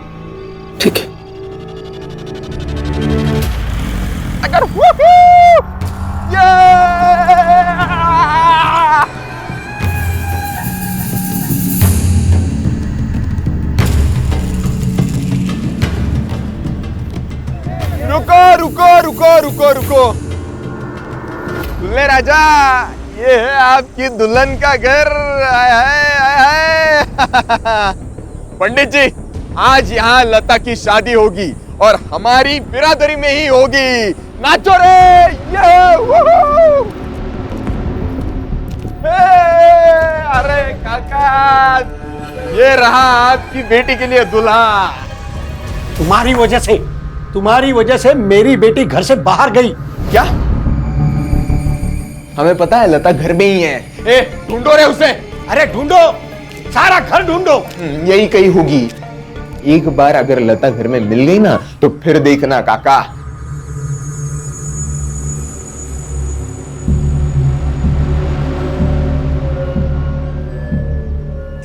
ठीक है। अगर रुको रुको रुको रुको रुको, दुल्हे राजा, ये है आपकी दुल्हन का घर। आय हाय आय हाय पंडित जी, आज यहाँ लता की शादी होगी और हमारी बिरादरी में ही होगी। नाचो रे, ये वूहू! अरे काका, ये रहा आपकी बेटी के लिए दूल्हा। तुम्हारी वजह से मेरी बेटी घर से बाहर गई। क्या? हमें पता है लता घर में ही है। ए, ढूंढो रे उसे। अरे ढूंढो, सारा घर ढूंढो। यही कहीं होगी। एक बार अगर लता घर में मिल गई ना तो फिर देखना काका।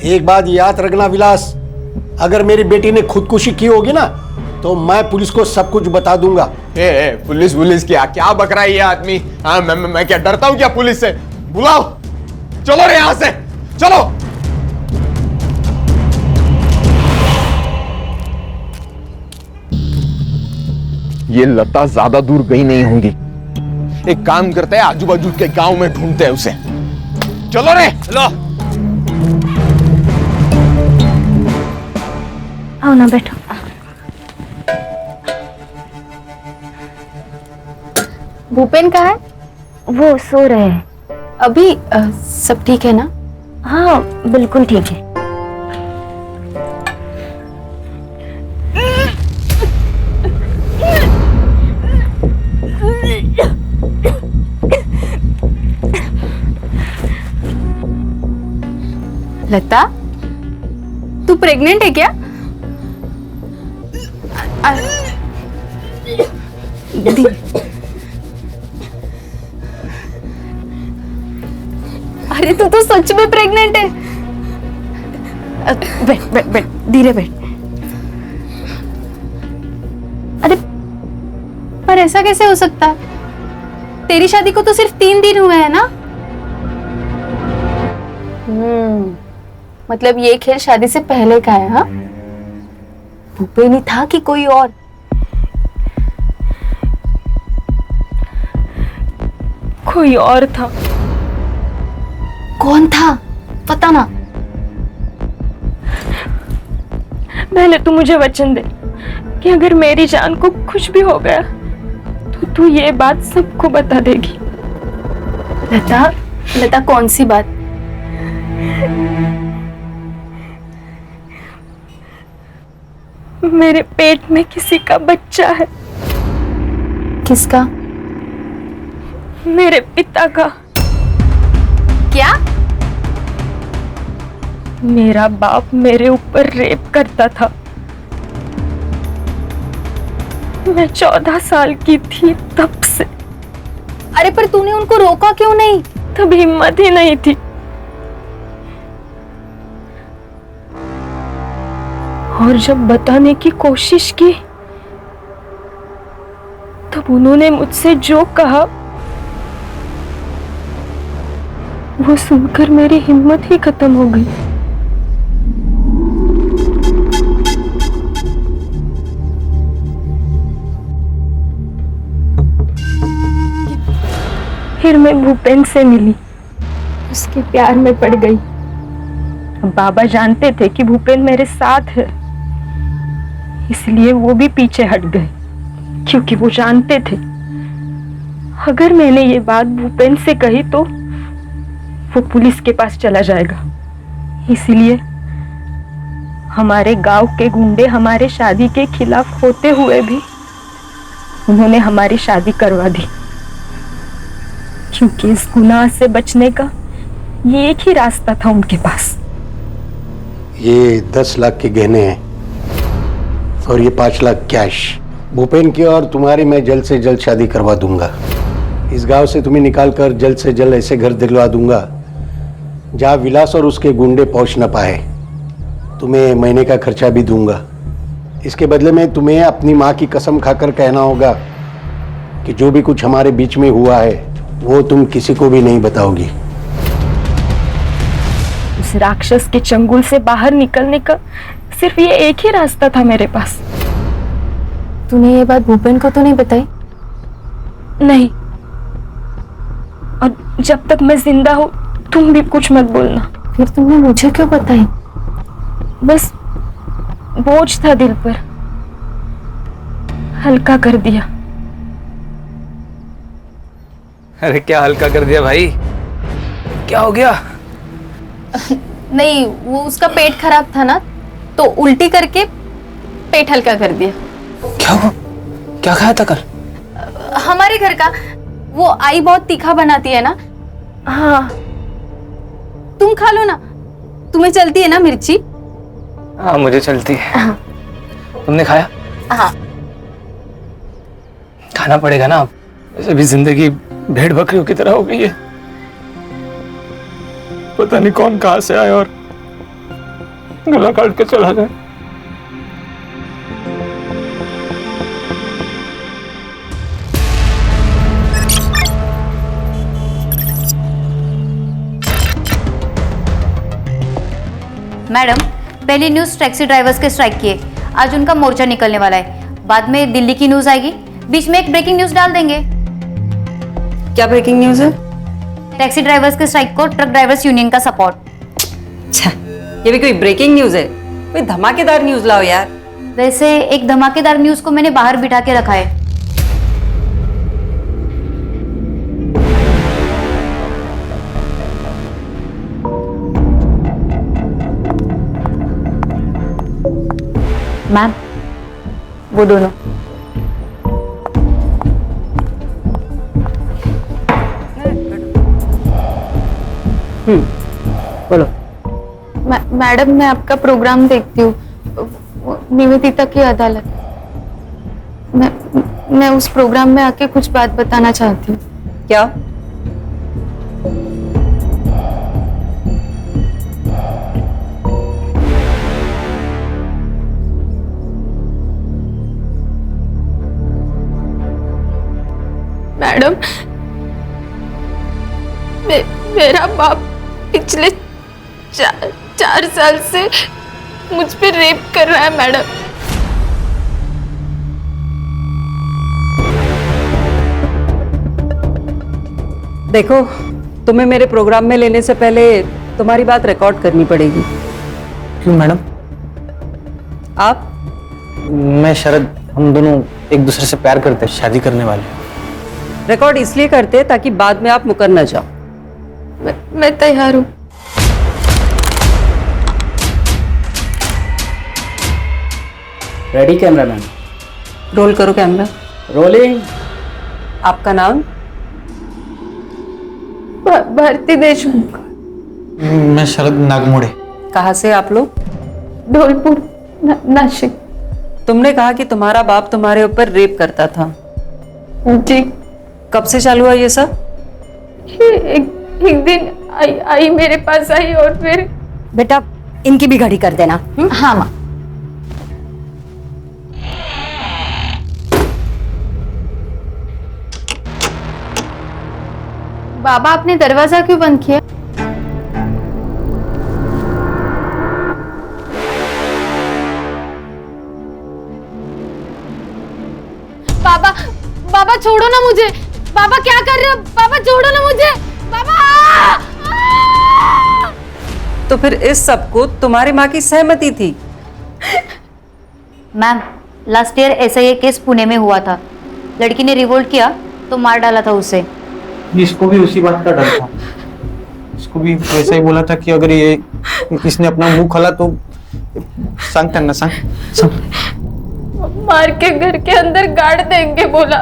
एक बात याद रखना विलास, अगर मेरी बेटी ने खुदकुशी की होगी ना तो मैं पुलिस को सब कुछ बता दूंगा। पुलिस क्या बक रहा है ये आदमी? हाँ, मैं क्या डरता हूं क्या पुलिस से? बुलाओ, चलो रे यहां से, चलो। ये लता ज्यादा दूर गई नहीं होंगी। एक काम करते हैं, आजू बाजू के गांव में ढूंढते हैं उसे। चलो रे, चलो। आओ ना, बैठो। भूपेन कहाँ है? वो सो रहे हैं। अभी सब ठीक है ना? हाँ, बिल्कुल ठीक है। लता, तू प्रेग्नेंट है क्या? अरे तू तो सच में प्रेग्नेंट है। बैठ बैठ बैठ, धीरे बैठ। अरे पर ऐसा कैसे हो सकता है? तेरी शादी को तो सिर्फ 3 दिन हुए हैं ना? मतलब ये खेल शादी से पहले का है? हाँ, भूपेन ही था कि कोई और? कोई और था। कौन था? पता ना। पहले तू मुझे वचन दे कि अगर मेरी जान को कुछ भी हो गया तो तू ये बात सबको बता देगी। लता, लता कौन सी बात? मेरे पेट में किसी का बच्चा है। किसका? मेरे पिता का। क्या? मेरा बाप मेरे ऊपर रेप करता था। मैं 14 साल की थी तब से। अरे पर तूने उनको रोका क्यों नहीं? तब हिम्मत ही नहीं थी। और जब बताने की कोशिश की तब उन्होंने मुझसे जो कहा वो सुनकर मेरी हिम्मत ही खत्म हो गई। फिर मैं भूपेन से मिली, उसके प्यार में पड़ गई। बाबा जानते थे कि भूपेन मेरे साथ है, इसलिए वो भी पीछे हट गए, क्योंकि वो जानते थे अगर मैंने ये बात भूपेन से कही तो वो पुलिस के पास चला जाएगा। इसलिए हमारे गांव के गुंडे हमारे शादी के खिलाफ होते हुए भी उन्होंने हमारी शादी करवा दी, क्योंकि इस गुनाह से बचने का ये एक ही रास्ता था उनके पास। ये 10 लाख के गहने हैं और ये 5 लाख कैश। भूपेन की और तुम्हारी मैं जल्द से जल्द शादी करवा दूंगा। इस गांव से तुम्हें निकालकर जल्द से जल्द ऐसे घर दिलवा दूंगा जहां विलास और उसके गुंडे पहुंच न पाए। तुम्हें महीने का खर्चा भी दूंगा। इसके बदले में तुम्हें अपनी माँ की कसम खाकर कहना होगा कि जो भी कुछ हमारे बीच में हुआ है वो तुम किसी को भी नहीं बताओगी। उस राक्षस के चंगुल से बाहर निकलने का सिर्फ ये एक ही रास्ता था मेरे पास। तूने ये बात भूपेन को तो नहीं बताई? नहीं, और जब तक मैं जिंदा हूं तुम भी कुछ मत बोलना। फिर तुमने मुझे क्यों बताई? बस बोझ था दिल पर, हल्का कर दिया। अरे क्या हल्का कर दिया भाई, क्या हो गया? नहीं, वो उसका पेट खराब था ना, तो उल्टी करके पेट हल्का कर दिया। क्या हुआ? क्या खाया था कल? हमारे घर का वो आई बहुत तीखा बनाती है ना। हाँ, तुम खा लो ना, तुम्हें चलती है ना मिर्ची? हाँ मुझे चलती है। हाँ। तुमने खाया? हाँ। खाना पड़ेगा ना, अब वैसे भी जिंदगी भेड़ बकरियों की तरह हो गई है। पता नहीं कौन कहां से आया और गला काट के चला गया। मैडम, पहली न्यूज टैक्सी ड्राइवर्स के स्ट्राइक की है। आज उनका मोर्चा निकलने वाला है। बाद में दिल्ली की न्यूज आएगी, बीच में एक ब्रेकिंग न्यूज डाल देंगे। क्या ब्रेकिंग न्यूज है? टैक्सी ड्राइवर्स के स्ट्राइक को ट्रक ड्राइवर्स यूनियन का सपोर्ट। ये भी कोई ब्रेकिंग न्यूज है? कोई धमाकेदार न्यूज लाओ यार। वैसे एक धमाकेदार न्यूज को मैंने बाहर बिठा के रखा है। मैम, वो दोनों। बोलो। मैडम, मैं आपका प्रोग्राम देखती हूँ, निवेदिता की अदालत। मैं उस प्रोग्राम में आके कुछ बात बताना चाहती हूँ। क्या? मैडम, मेरा बाप पिछले 4 साल से मुझ पे रेप कर रहा है मैडम। देखो, तुम्हें मेरे प्रोग्राम में लेने से पहले तुम्हारी बात रिकॉर्ड करनी पड़ेगी। क्यों मैडम? आप? मैं शरद, हम दोनों एक दूसरे से प्यार करते हैं, शादी करने वाले। रिकॉर्ड इसलिए करते हैं ताकि बाद में आप मुकर न जाओ। मैं तैयार हूँ। Ready cameraman? रोल करो कैमरा। रोलिंग। आपका नाम? भारती देशमुख। मैं शरद नागमोड़े। कहाँ से आप लोग? धौलपुर, नासिक। तुमने कहा कि तुम्हारा बाप तुम्हारे ऊपर रेप करता था। जी। कब से चालू हुआ ये सब? एक दिन आई मेरे पास आई और फिर। बेटा, इनकी भी घड़ी कर देना। हाँ माँ। बाबा, आपने दरवाजा क्यों बंद किया? बाबा, बाबा छोड़ो ना मुझे। बाबा क्या कर रहे हो? बाबा छोड़ो ना मुझे। बाबा! तो फिर इस सब को तुम्हारी माँ की सहमति थी? मैम, लास्ट ईयर ऐसा ये केस पुणे में हुआ था। लड़की ने रिवोल्ट किया तो मार डाला था उसे। इसको भी उसी बात का डर था। इसको भी वैसा ही बोला था कि अगर ये इसने अपना मुंह खोला तो सांगता ना सांग। मार के घर के अंदर गाड़ देंगे बोला।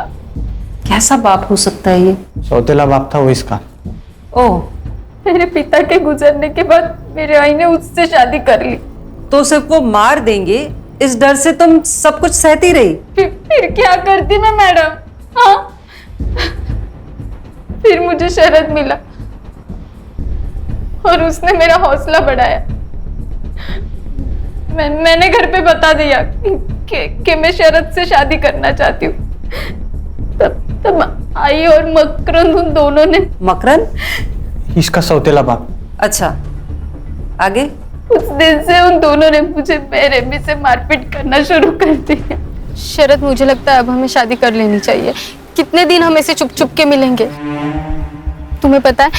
कैसा बाप हो सकता है ये? सौतेला बाप था वो इसका। ओह, मेरे पिता के गुजरने के बाद मेरे आई ने उससे शादी कर ली। तो सिर्फ वो मार देंगे इस डर से तुम सब कुछ सहती रही? फिर क्या करती मैं मैडम? हाँ, फिर मुझे शरद मिला और उसने मेरा हौसला बढ़ाया। मैंने घर पे बता दिया कि मैं शरद से शादी करना चाहती हूँ। तब आई और मकरंद, उन दोनों ने। मकरंद? इसका सौतेला बाप। अच्छा, आगे? उस दिन से उन दोनों ने मुझे बेरहमी से मारपीट करना शुरू कर दिया। शरद, मुझे लगता है अब हमें शादी कर लेनी चाहिए। कितने दिन हम ऐसे चुप चुप के मिलेंगे? तुम्हें पता है,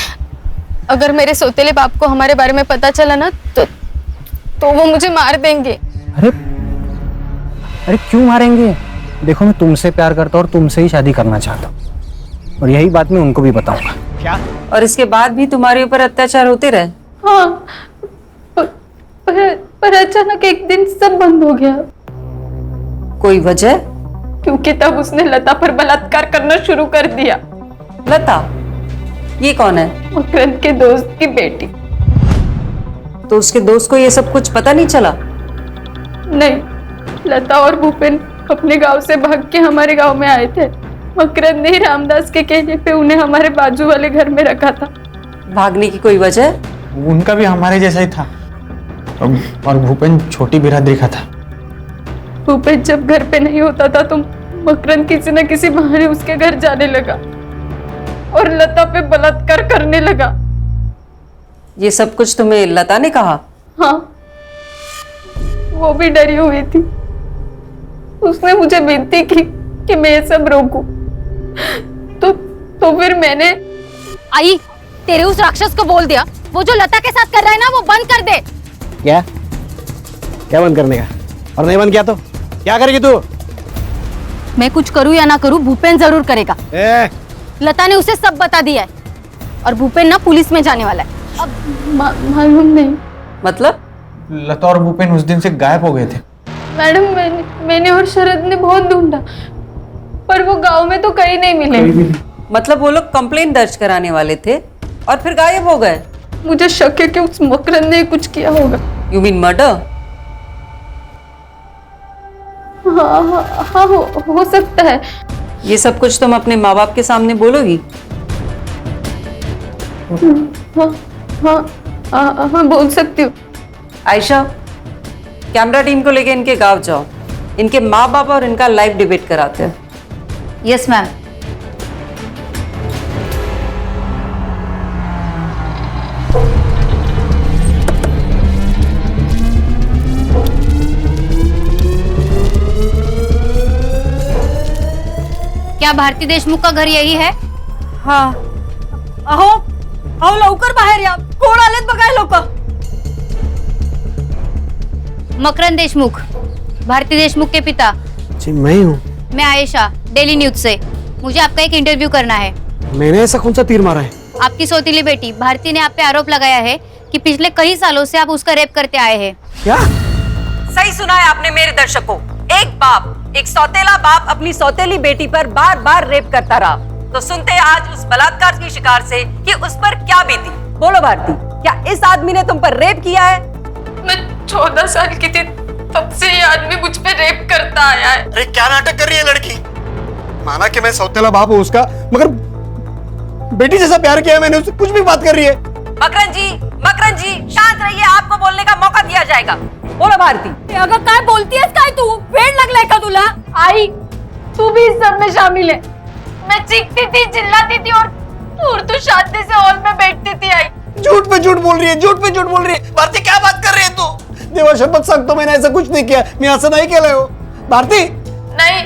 अगर मेरे सौतेले बाप को हमारे बारे में पता चला ना तो वो मुझे मार देंगे। अरे अरे क्यों मारेंगे? देखो मैं तुमसे प्यार करता हूँ और तुमसे ही शादी करना चाहता हूँ, और यही बात मैं उनको भी बताऊंगा। क्या? और इसके बाद भी तुम्हारे ऊपर अत्याचार होते रहे? हाँ, पर अचानक एक दिन सब बंद हो गया। कोई वजह? क्योंकि तब उसने लता पर बलात्कार करना शुरू कर दिया। लता? ये कौन है? मकरंद के दोस्त की बेटी। तो उसके दोस्त को ये सब कुछ पता नहीं चला? नहीं, लता और भूपेन अपने गांव से भाग के हमारे गांव में आए थे। मकरंद ने रामदास के कहने पे उन्हें हमारे बाजू वाले घर में रखा था। भागने की कोई वजह? उनका भी हमारे जैसा ही था, और भूपेन छोटी बिरादरी का था। भूपेन जब घर पे नहीं होता था तो मकरंद किसी न किसी बहाने उसके घर जाने लगा और लता पे बलात्कार करने लगा। ये सब कुछ तुम्हें लता ने कहा? हाँ, वो भी डरी हुई थी। उसने मुझे विनती की कि मैं ये सब रोकूं। तो फिर मैंने आई तेरे उस राक्षस को बोल दिया वो जो लता के साथ कर रहा है ना वो बंद कर दे। क्या क्या बंद करने का? और नहीं बंद किया तो क्या करेगी तू? मैं कुछ करूं या ना करूं भूपेन जरूर करेगा। लता ने उसे सब बता दिया है और भूपेन ना पुलिस में जाने वाला है। अब मालूम नहीं। मतलब? लता और भूपेन उस दिन से गायब हो गए थे। मैडम मैंने और शरद ने बहुत ढूंढा पर वो गांव में तो कहीं नहीं मिले। मतलब वो लोग कंप्लेंट दर्ज कराने वाले थे और फिर गायब हो गए? मुझे शक है कि उस मकरंद ने कुछ किया होगा। You mean murder? हाँ, हो सकता है। ये सब कुछ तुम अपने माँ बाप के सामने बोलोगी? हाँ, बोल सकती हूँ। आयशा, कैमरा टीम को लेके इनके गांव जाओ, इनके माँ बाप और इनका लाइव डिबेट कराते हैं। Yes ma'am. क्या भारती देशमुख का घर यही है? हाँ। अहो अहो लवकर बाहेर या, कोण आलेत बघाय लोक। मकरंद देशमुख, भारती देशमुख के पिता। जी मैं हूँ। मैं आयशा, डेली न्यूज से। मुझे आपका एक इंटरव्यू करना है। मैंने ऐसा कौन सा तीर मारा है? आपकी सौतीली बेटी भारती ने आप पे आरोप लगाया है कि पिछले कई सालों से आप उसका रेप करते आए हैं। क्या? सही सुना है आपने मेरे दर्शकों। एक बाप, एक सौतेला बाप अपनी सौतेली बेटी पर बार बार रेप करता रहा। तो सुनते हैं आज उस बलात्कार की शिकार से कि उस पर क्या बीती। बोलो भारती, क्या इस आदमी ने तुम पर रेप किया है? मैं 14 साल की थी तब से ये आदमी मुझ पे रेप करता आया है। अरे क्या नाटक कर रही है लड़की? माना कि मैं सौतेला बाप हूँ उसका, मगर बेटी जैसा प्यार किया है मैंने उससे, कुछ भी बात कर रही है। मकरंद जी शांत रहिए, आपको बोलने का मौका दिया जाएगा। बोलो भारती। अगर काय बोलती है काय तू? वेड लगलाय का तुला? आई तू भी इस सब में शामिल है। मैं चीखती थी, चिल्लाती थी और तू शांति से हॉल में बैठती थी। आई झूठ पे झूठ बोल रही है, झूठ पे झूठ बोल रही है। भारती क्या बात कर रही है तू? देवा शपथ सांगतो मैंने ऐसा कुछ नहीं किया, मैं असं नहीं केलंय हो। भारती नहीं,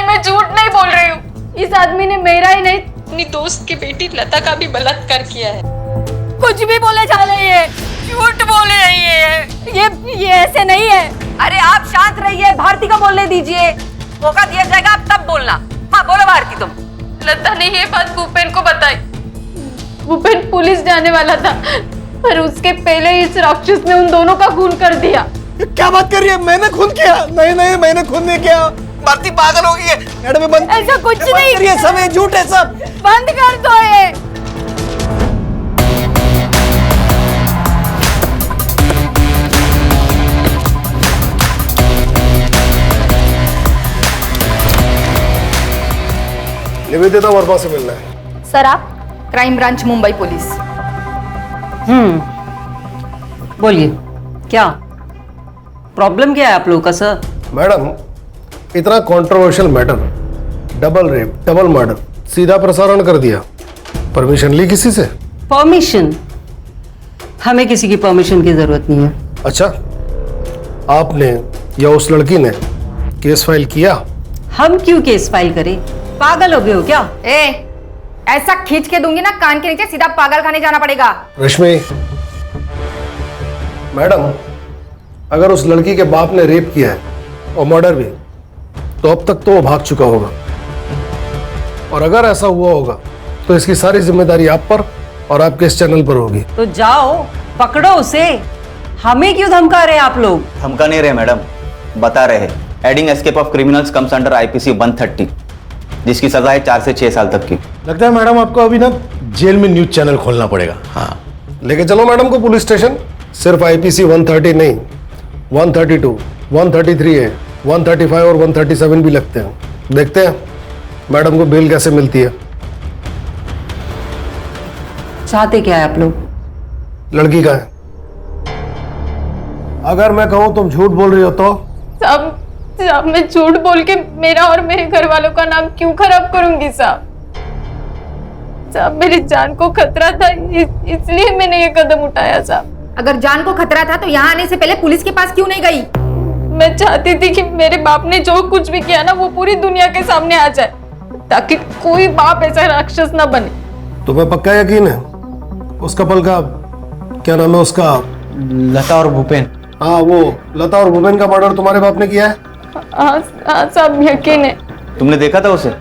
मैं झूठ नहीं बोल रही हूँ। इस आदमी ने मेरा ही नहीं अपनी दोस्त की बेटी लता का भी बलात्कार किया है। कुछ भी बोले जा रही है, झूठ बोले रही है। ये ऐसे नहीं है। अरे आप शांत रहिए, भारती को बोलने दीजिए, मौका दिया जाएगा आप तब बोलना। हाँ बोलो भारती तुम। लता ने ये बात भूपेन को बताई। भूपेन पुलिस जाने वाला था पर उसके पहले इस राक्षस ने उन दोनों का खून कर दिया। क्या बात कर रही है? मैंने खून किया? नहीं, मैंने खून नहीं किया। भारती पागल हो गई है। मैडम बंद, ऐसा कुछ नहीं है, सब झूठ है सब। बंद कर दो ये। निवेदिता वर्मा से मिलना है। सर आप? Crime branch Mumbai police. बोलिए क्या प्रॉब्लम क्या है आप लोगों का? सर मैडम, इतना controversial matter, double rape, double murder, सीधा प्रसारण कर दिया। परमिशन ली किसी से? परमिशन? हमें किसी की परमिशन की जरूरत नहीं है। अच्छा, आपने या उस लड़की ने केस फाइल किया? हम क्यों केस फाइल करें? पागल हो गए हो क्या? ऐसा खींच के दूंगी ना कान के नीचे, सीधा पागल खाने जाना पड़ेगा। रश्मि, मैडम, अगर उस लड़की के बाप ने रेप किया है और मर्डर भी, तो अब तक तो वो भाग चुका होगा। और अगर ऐसा हुआ होगा तो इसकी सारी जिम्मेदारी आप पर और आपके इस चैनल पर होगी। तो जाओ पकड़ो उसे, हमें क्यों धमका रहे हैं आप लोग? धमका नहीं रहे मैडम, बता रहे हैं adding escape of criminals comes under IPC 130, जिसकी सजा है 4 से 6 साल तक की। लगता है मैडम आपको अभी ना जेल में न्यूज चैनल खोलना पड़ेगा। हाँ, लेके चलो मैडम को पुलिस स्टेशन। सिर्फ आईपीसी 130 नहीं, 132, 133 है, 135 और 137 भी लगते हैं। देखते हैं मैडम को बेल कैसे मिलती है। चाहते क्या है आप लोग? लड़की का है। अगर मैं कहूं तुम झूठ बोल रही हो तो? साहब मैं झूठ बोल के मेरा और मेरे घर वालों का नाम क्यों खराब करूंगी साहब? साहब मेरी जान को खतरा था, इसलिए मैंने ये कदम उठाया साहब। अगर जान को खतरा था तो यहाँ आने से पहले पुलिस के पास क्यों नहीं गई? मैं चाहती थी कि मेरे बाप ने जो कुछ भी किया ना वो पूरी दुनिया के सामने आ जाए, ताकि कोई बाप ऐसा राक्षस ना बने। तुम्हें पक्का यकीन है? उसका पल का क्या नाम है उसका? लता और भूपेन। हाँ, वो लता और भूपेन का मर्डर तुम्हारे बाप ने किया है? हाँ साहब यकीन है। तुमने देखा था उसे?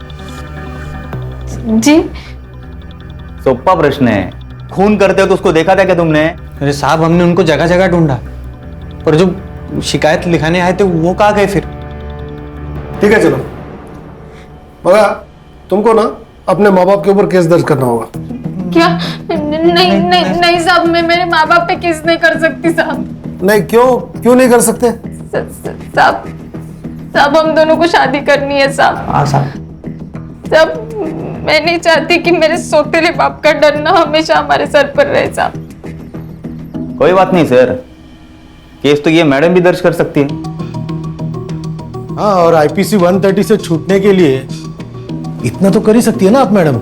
जी। सोप्पा प्रश्न है, खून करते हो तो उसको देखा था क्या तुमने? अरे साहब हमने उनको जगह जगह ढूंढा, पर जो शिकायत लिखाने आए थे वो कहाँ गए फिर? ठीक है चलो, मगर तुमको ना अपने माँ बाप के ऊपर केस दर्ज करना होगा। क्या? नहीं साहब, मैं मेरे माँ बाप पे केस नहीं कर सकती साहब। नहीं, क्यों नहीं कर सकते? साहब हम दोनों को शादी करनी है साहब। हाँ साहब। साहब मैं नहीं चाहती कि मेरे सौतेले बाप का डर ना हमेशा हमारे सर पर रहे साहब। कोई बात नहीं सर, केस तो ये मैडम भी दर्ज कर सकती है। हाँ, और आईपीसी 130 से छूटने के लिए इतना तो कर ही सकती है ना आप मैडम।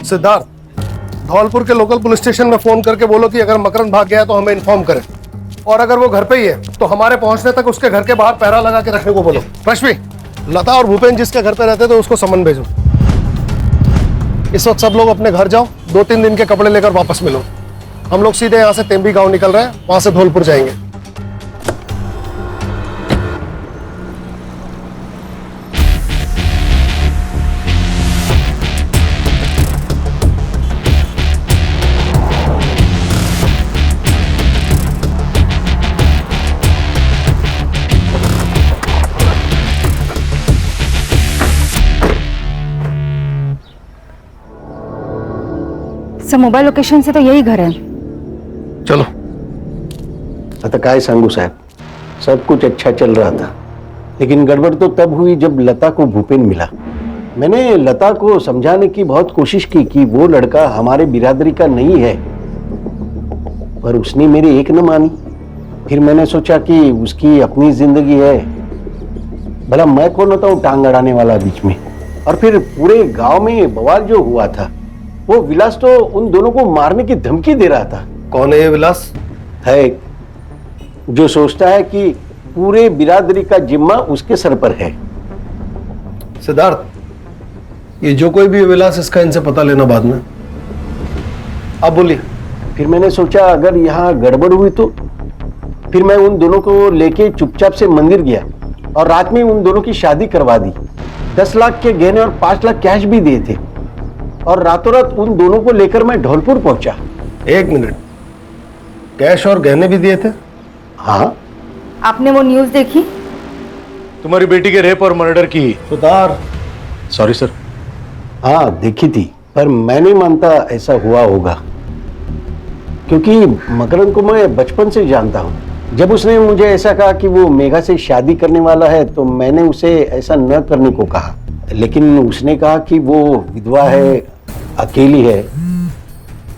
सिद्धार्थ, धौलपुर के लोकल पुलिस स्टेशन में फोन करके बोलो कि अगर मकरंद भाग गया तो हमें इन्फॉर्म करें, और अगर वो घर पे ही है तो हमारे पहुंचने तक उसके घर के बाहर पहरा लगा के रखने को बोलो। रश्मि, लता और भूपेन जिसके घर पे रहते थे उसको समन भेजो। इस वक्त सब लोग अपने घर जाओ, 2-3 दिन के कपड़े लेकर वापस मिलो। हम लोग सीधे यहाँ से तेम्बी गांव निकल रहे हैं, वहां से धौलपुर जाएंगे। सर मोबाइल लोकेशन से तो यही घर है। चलो। आता काय सांगू साहब, सब कुछ अच्छा चल रहा था, लेकिन गड़बड़ तो तब हुई जब लता को भूपेन मिला। मैंने लता को समझाने की बहुत कोशिश की कि वो लड़का हमारे बिरादरी का नहीं है, पर उसने मेरी एक न मानी। फिर मैंने सोचा कि उसकी अपनी जिंदगी है, भला मैं कौन होता हूँ टांग अड़ाने वाला बीच में। और फिर पूरे गांव में बवाल जो हुआ था, वो विलास तो उन दोनों को मारने की धमकी दे रहा था। कौन है ये विलास? है जो सोचता है कि पूरे बिरादरी का जिम्मा उसके सर पर है। सिद्धार्थ, ये जो कोई भी विलास, इसका इनसे पता लेना बाद में। आप बोलिए। फिर मैंने सोचा अगर यहाँ गड़बड़ हुई तो फिर मैं उन दोनों को लेके चुपचाप से मंदिर गया और रात में उन दोनों की शादी करवा दी। 10 लाख के गहने और 5 लाख कैश भी दिए थे, और रातों रात उन दोनों को लेकर मैं धौलपुर पहुंचा। 1 मिनट, कैश और गहने भी दिए थे? हाँ। आपने वो न्यूज देखी? तुम्हारी बेटी के रेप और मर्डर की? सुधार। Sorry sir. हाँ देखी थी, पर मैं नहीं मानता ऐसा हुआ होगा, क्योंकि मकरंद को मैं बचपन से जानता हूँ। जब उसने मुझे ऐसा कहा कि वो मेघा से शादी करने वाला है तो मैंने उसे ऐसा न करने को कहा, लेकिन उसने कहा कि वो विधवा है, अकेली है,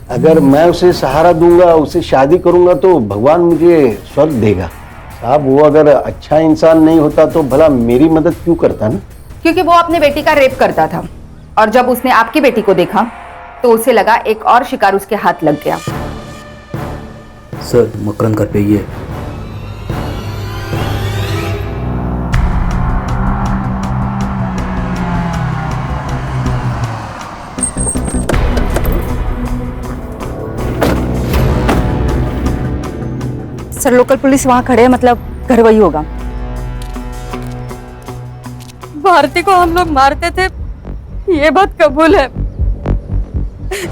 अगर मैं उसे सहारा दूंगा, उसे शादी करूंगा तो भगवान मुझे स्वर्ग देगा। साहब वो अगर अच्छा इंसान नहीं होता तो भला मेरी मदद क्यों करता ना? क्योंकि वो अपने बेटी का रेप करता था, और जब उसने आपकी बेटी को देखा तो उसे लगा एक और शिकार उसके हाथ लग गया। सर मकरंद घर पे ही है। सर लोकल पुलिस वहाँ खड़े हैं, मतलब घर वही होगा। भारती को हम लोग मारते थे, ये बात कबूल है।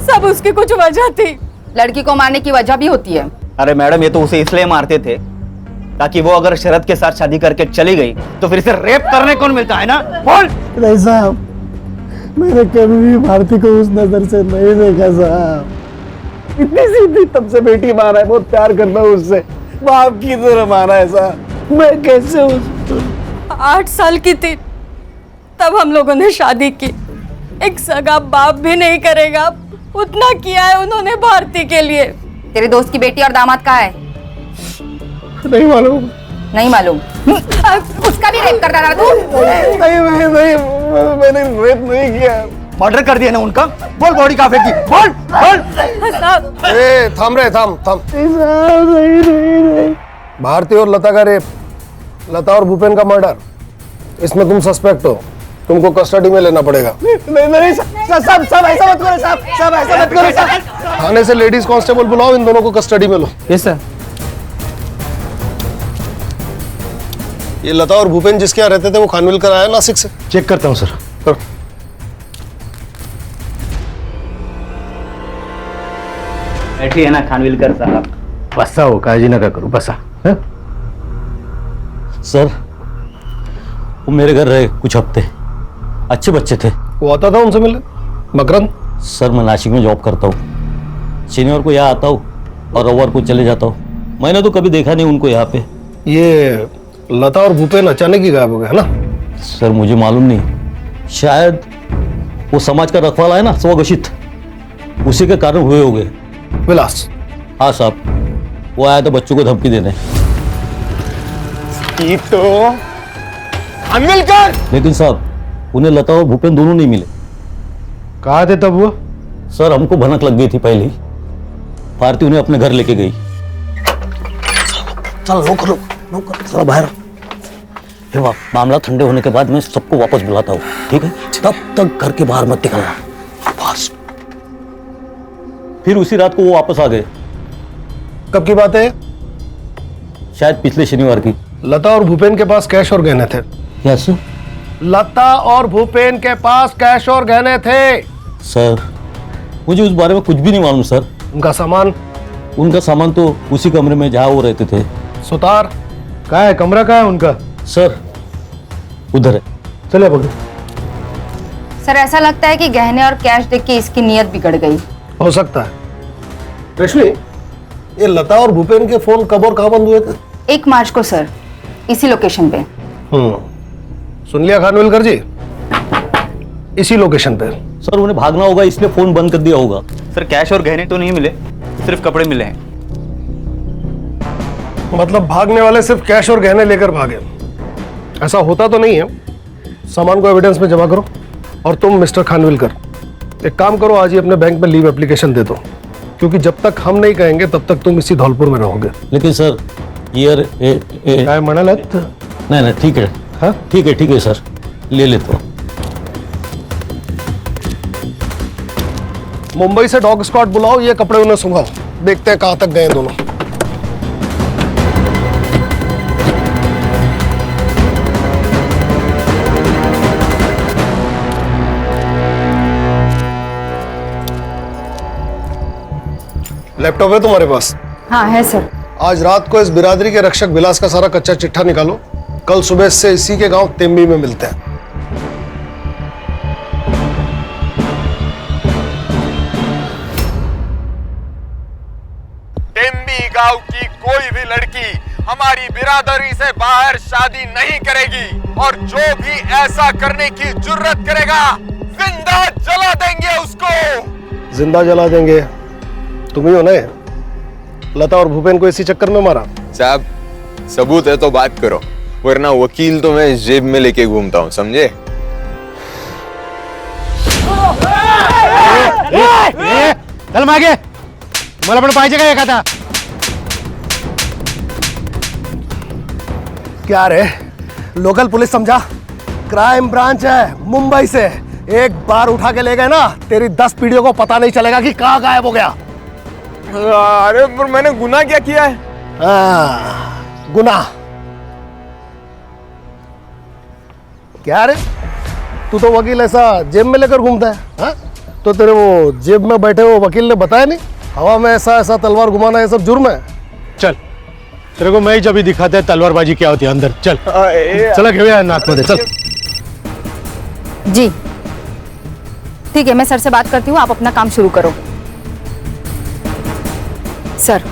सब उसकी कुछ वजह थी। लड़की को मारने की वजह भी होती है। अरे मैडम, ये तो उसे इसलिए मारते थे ताकि वो अगर शरद के साथ शादी करके चली गई तो फिर इसे रेप करने कौन मिलता है ना? बोल। नहीं साहब, मैंने कभी भी भारती को उस नजर से नहीं देखा साहब। इतनी सीधी तब से बेटी मारा है, बहुत प्यार करता हूँ उससे, बाप की तरह मारा है साहब। मैं कैसे 8 साल की थी तब हम लोगों ने शादी की। एक सगा बाप भी नहीं करेगा उतना किया है उन्होंने भारती के लिए। तेरे दोस्त की बेटी और दामाद कहाँ है? नहीं मालूम। नहीं मालूम? उसका भी रेप कर डाला तू? नहीं, मैंने रेप नहीं किया। मर्डर कर दिया ना उनका? बोल, बॉडी कहाँ फेंकी? बोल। ए, थाम रे, थाम। नहीं। भारती और लता का रेप, लता और भूपेन का मर्डर, इसमें तुम सस्पेक्ट हो, तुमको कस्टडी में लेना पड़ेगा। नहीं, सब ऐसा मत करो साहब, सब ऐसा मत करो साहब। थाने से लेडीज कांस्टेबल बुलाओ, इन दोनों को कस्टडी में लो। Yes sir. ये लता और भूपेन जिसके यहाँ रहते थे वो खानविलकर आया नासिक से? चेक करता हूँ सर। करो। बैठी है ना खानविलकर साहब? बसा हो, काजी ना करो, बसा। सर, वो मेरे घर रहे कुछ हफ्ते, अच्छे बच्चे थे। वो आता था उनसे मिलने? मकरंद? सर, मैं नासिक में जॉब करता हूँ, शनिवार को यहाँ आता हूँ और रविवार को चले जाता हूँ। मैंने तो कभी देखा नहीं उनको यहाँ पे। ये लता और भूपेन अचानक ही गायब हो गए है ना? सर, मुझे मालूम नहीं, शायद वो समाज का रखवाला है ना, स्वघोषित, उसी के कारण हुए हो गए। विलास? हाँ साहब, वो आया था बच्चों को धमकी देने। तो खानविलकर! लेकिन साहब, उन्हें लता और भूपेन दोनों नहीं मिले। कहाँ थे तब वो? सर, हमको भनक लग गई थी पहले ही। भारती उन्हें अपने घर लेके गई। चल लो, चलो बाहर। फिर मामला ठंडे होने के बाद मैं सबको वापस बुलाता हूँ, ठीक है? तब तक घर के बाहर मत निकलना, बस। फिर उसी रात को वो वापस आ गए। कब की बात है? शायद पिछले शनिवार की। लता और भूपेन के पास कैश और गहने थे। कैसे? लता और भूपेन के पास कैश और गहने थे। सर, मुझे उस बारे में कुछ भी नहीं मालूम सर। उनका सामान? उनका सामान तो उसी कमरे में जहाँ वो रहते थे। सुतार? कहाँ है, कमरा कहाँ है उनका? सर, उधर है। चले पकड़। सर, ऐसा लगता है कि गहने और कैश देख के इसकी नीयत बिगड़ गई। हो सकता है। रश्मि, ये लता और भूपेन के फोन कब और कहाँ बंद हुए थे? 1 मार्च को सर, इसी लोकेशन पे। सुन लिया खानविलकर जी? इसी लोकेशन पे। सर, उन्हें भागना होगा इसलिए फोन बंद कर दिया होगा। सर, कैश और गहने तो नहीं मिले, सिर्फ कपड़े मिले हैं। मतलब भागने वाले सिर्फ कैश और गहने लेकर भागे? ऐसा होता तो नहीं है। सामान को एविडेंस में जमा करो। और तुम मिस्टर खानविलकर, एक काम करो, आज ही अपने बैंक में लीव एप्लीकेशन दे दो, क्योंकि जब तक हम नहीं कहेंगे तब तक तुम इसी धौलपुर में रहोगे। लेकिन सर, ये मनालत? नहीं, ठीक है। हाँ, ठीक है सर, ले लेता हूँ। मुंबई से डॉग स्क्वाड बुलाओ, ये कपड़े उन्हें सुंघाओ, देखते हैं कहां तक गए दोनों। लैपटॉप है तुम्हारे पास? हाँ है सर। आज रात को इस बिरादरी के रक्षक विलास का सारा कच्चा चिट्ठा निकालो, कल सुबह से इसी के गांव तेम्बी में मिलते हैं। टेम्बी गांव की कोई भी लड़की हमारी बिरादरी से बाहर शादी नहीं करेगी, और जो भी ऐसा करने की जुर्रत करेगा, जिंदा जला देंगे उसको। जिंदा जला देंगे? तुम ही हो ना? लता और भूपेन को इसी चक्कर में मारा? साहब, सबूत है तो बात करो, वरना वकील तो मैं जेब में लेके घूमता हूँ, समझे? चल मागे, मला पण पाहिजे का एखादा? क्या रे, लोकल पुलिस समझा? क्राइम ब्रांच है, मुंबई से। एक बार उठा के ले गए ना, तेरी 10 पीढ़ियों को पता नहीं चलेगा कि कहाँ गायब हो गया। अरे पर मैंने गुनाह क्या किया है? गुनाह। क्या रे, तू तो वकील ऐसा जेब में लेकर घूमता है, हाँ? तो तेरे वो जेब में बैठे वो वकील ने बताया नहीं हवा में ऐसा ऐसा तलवार घुमाना ये सब जुर्म है? चल तेरे को मैं ही जब ही दिखाता है तलवारबाजी क्या होती है अंदर। चल चला घेऊया नाक मध्ये, चल। जी ठीक है, मैं सर से बात करती हूँ, आप अपना काम शुरू करो। सर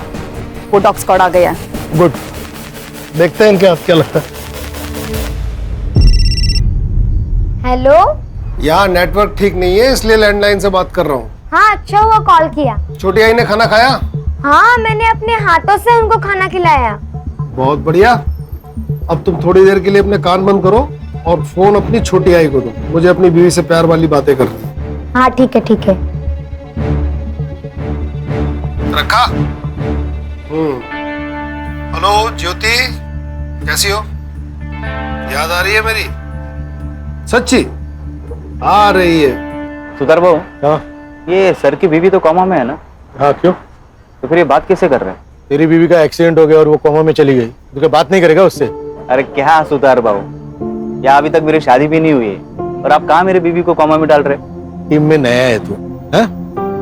वो डॉग स्क्वाड आ गया है। गुड, देखते हैं इनके हाथ क्या लगता है। हेलो। यहाँ नेटवर्क ठीक नहीं है इसलिए लैंडलाइन से बात कर रहा हूँ। हाँ अच्छा हुआ कॉल किया। छोटी आई ने खाना खाया? हाँ मैंने अपने हाथों से उनको खाना खिलाया। बहुत बढ़िया। अब तुम थोड़ी देर के लिए अपने कान बंद करो और फोन अपनी छोटी आई को दो, मुझे अपनी बीवी से प्यार वाली बातें करनी। हाँ ठीक है ठीक है। रखा। हेलो ज्योति, कैसी हो? याद आ रही है मेरी? सच्ची आ रही है। सुधार बाबू, हाँ ये सर की बीवी तो कोमा में है ना? हाँ क्यों? तो फिर ये बात कैसे कर रहे हैं? तेरी बीवी का एक्सीडेंट हो गया और वो कोमा में चली गई, तो क्या बात नहीं करेगा उससे? अरे क्या सुधार बाबू, या अभी तक मेरी शादी भी नहीं हुई है और आप कहाँ मेरी बीवी को कोमा में डाल रहे? टीम में नया है तू, हैं?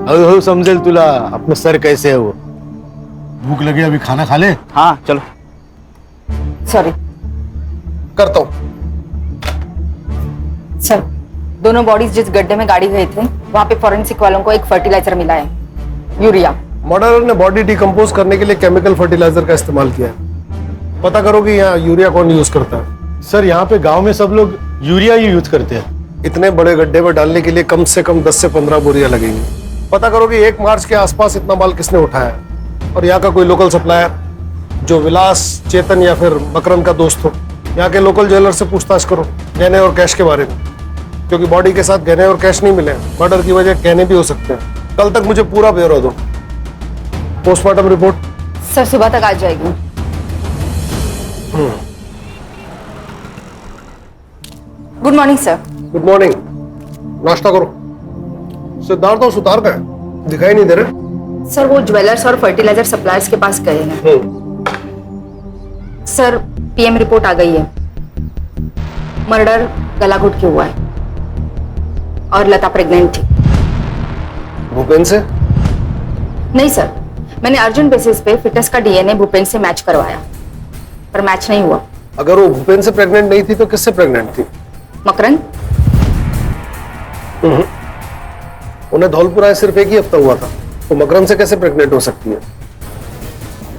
हळूहळू समझेल तुला अपना सर कैसे है वो। भूख लगी, अभी खाना खा ले। हाँ चलो। सॉरी करता हूँ। सर दोनों बॉडीज जिस गड्ढे में गाड़ी गए थे वहाँ पे फॉरेंसिक वालों को एक फर्टिलाइजर मिला है, यूरिया। मर्डरर ने बॉडी डिकम्पोज करने के लिए केमिकल फर्टिलाइजर का इस्तेमाल किया है। पता करो कि यहाँ यूरिया कौन यूज करता है। सर यहाँ पे गांव में सब लोग यूरिया ही यूज करते हैं। इतने बड़े गड्ढे में डालने के लिए कम से कम 10 से 15 बोरियां लगेंगी। पता करो कि 1 मार्च के आसपास इतना माल किसने उठाया और यहाँ का कोई लोकल सप्लायर जो विलास, चेतन या फिर मकरंद का दोस्त हो। यहाँ के लोकल ज्वेलर से पूछताछ करो गहने और कैश के बारे में, क्योंकि बॉडी के साथ गहने और कैश नहीं मिले। मर्डर की वजह गहने भी हो सकते हैं। कल तक मुझे पूरा ब्यौरा दो। पोस्टमार्टम रिपोर्ट सर सुबह तक आ जाएगी। Good morning sir. Good morning. नाश्ता करो। सिद्धार्थ और सुतार का है, दिखाई नहीं दे रहे। सर वो ज्वेलर्स और फर्टिलाइजर सप्लायर्स के पास गए हैं। सर पीएम रिपोर्ट आ गई है। मर्डर गला घोट के हुआ है और लता प्रेग्नेंट थी। भूपेन से? नहीं सर, मैंने अर्जेंट बेसिस पे फिटनेस का डीएनए भूपेन से मैच करवाया पर मैच नहीं हुआ। अगर वो भूपेन से प्रेग्नेंट नहीं थी तो किससे प्रेग्नेंट थी? मकरंद। उन्हें धौलपुर आए सिर्फ 1 ही हफ्ता हुआ था, तो मकरंद से कैसे प्रेग्नेंट हो सकती है?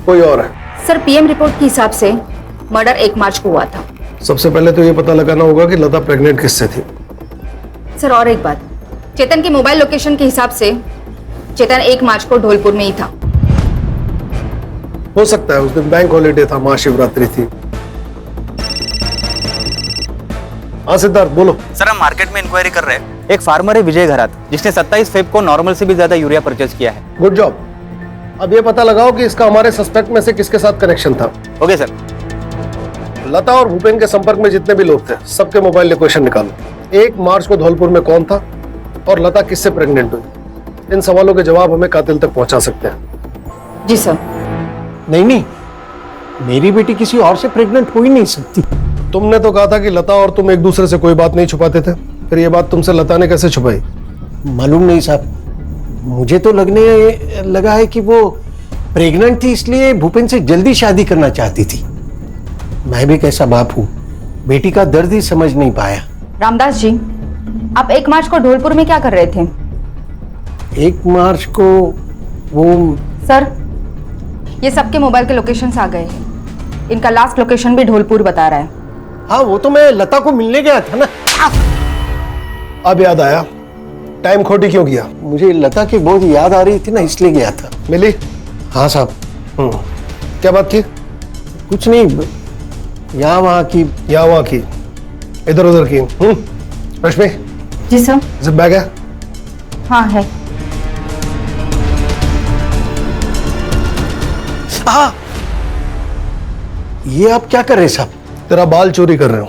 कोई और है? सर पीएम रिपोर्ट के हिसाब से मर्डर 1 मार्च को हुआ था। सबसे पहले तो ये पता लगाना होगा कि लता प्रेग्नेंट किससे थी। सर और एक बात, चेतन की मोबाइल लोकेशन के हिसाब से चेतन 1 मार्च को धौलपुर में ही था। हो सकता है उस दिन बैंक हॉलीडे था, महाशिवरात्रि थी। हाँ सिद्धार्थ बोलो। सर हम मार्केट में इंक्वायरी कर रहे हैं। एक फार्मर है विजय घरात, जिसने 27 फेब को नॉर्मल से भी ज्यादा यूरिया परचेज किया है। Good job. अब ये पता लगाओ कि इसका हमारे सस्पेक्ट में से किसके साथ कनेक्शन था। Okay sir. लता और भूपेन के संपर्क में जितने भी लोग थे सबके मोबाइल लोकेशन निकालो। 1 मार्च को धौलपुर में कौन था और लता किससे प्रेग्नेंट हुई? इन सवालों के जवाब हमें कातिल तक पहुंचा सकते हैं। जी सर। नहीं, मेरी बेटी किसी और से प्रेग्नेंट हो ही नहीं सकती। तुमने तो कहा था कि लता और तुम एक दूसरे से कोई बात नहीं छुपाते थे, फिर ये बात तुमसे लता ने कैसे छुपाई? मालूम नहीं साहब, मुझे तो लगा है कि वो प्रेग्नेंट थी इसलिए भूपेन से जल्दी शादी करना चाहती थी। मैं भी कैसा बाप हूँ, बेटी का दर्द ही समझ नहीं पाया। रामदास जी, आप 1 मार्च को धौलपुर में क्या कर रहे थे? 1 मार्च को वो सर ये सबके मोबाइल के लोकेशंस आ गए हैं। इनका लास्ट लोकेशन भी धौलपुर बता रहा है। हाँ वो तो मैं लता को मिलने गया था ना। अब याद आया, टाइम खोटी क्यों किया? मुझे लता की बहुत याद आ रही थी ना, इसलिए गया था। मिली? हाँ साहब। क्या बात की? कुछ नहीं, यहाँ वहाँ की। यहाँ वहाँ की, इधर उधर की। रश्मि। जी सर। जिप बैग है? हाँ है। हाँ ये आप क्या कर रहे हैं साहब? तेरा बाल चोरी कर रहे हो।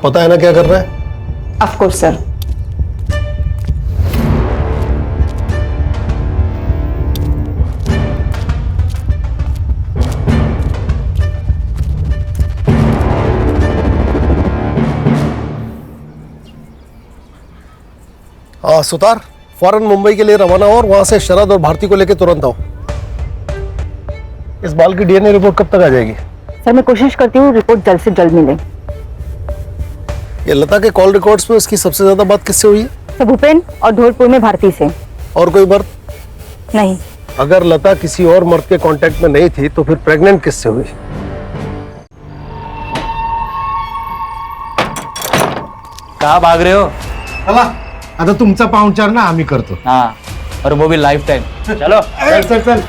पता है ना क्या कर रहा है? Of course sir. हाँ सुतार, फौरन मुंबई के लिए रवाना हो और वहां से शरद और भारती को लेकर तुरंत आओ। इस बाल की डीएनए रिपोर्ट कब तक आ जाएगी? सर मैं कोशिश करती हूँ रिपोर्ट जल्द से जल्द मिले। ये लता के कॉल रिकॉर्ड्स में उसकी सबसे ज्यादा बात किससे हुई है? सर भूपेन और धौलपुर में भारती से। और कोई मर्द? नहीं। अगर लता किसी और मर्द के कांटेक्ट में नहीं थी तो फिर प्रेग्नेंट किससे हुई? कहाँ भाग रहे हो? चला आता तुमचा पाहुणचार ना आम्ही करतो। हाँ, और वो भी लाइफ टाइम। चलो चल चल चल।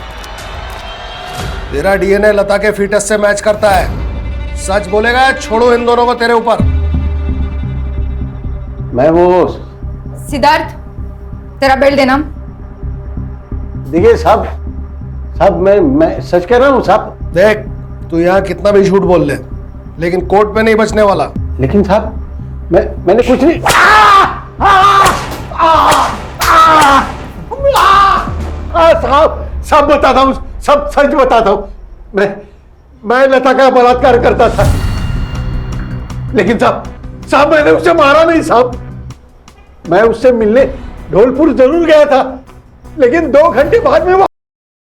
तेरा डीएनए लता के फीटस से मैच करता है। सच बोलेगा, छोड़ो इन दोनों को तेरे ऊपर। मैं वो सिद्धार्थ, तेरा बेल्ट देना। देखिए साहब मैं सच कह रहा हूँ साहब। देख, तू यहाँ कितना भी झूठ बोल ले, लेकिन कोर्ट में नहीं बचने वाला। लेकिन साहब मैंने कुछ नहीं। सब बताता हूँ, सब सच बताता हूँ। मैं लता का बलात्कार करता था, लेकिन साहब मैंने उसे मारा नहीं साहब। मैं उससे मिलने धौलपुर जरूर गया था, लेकिन 2 घंटे बाद में वो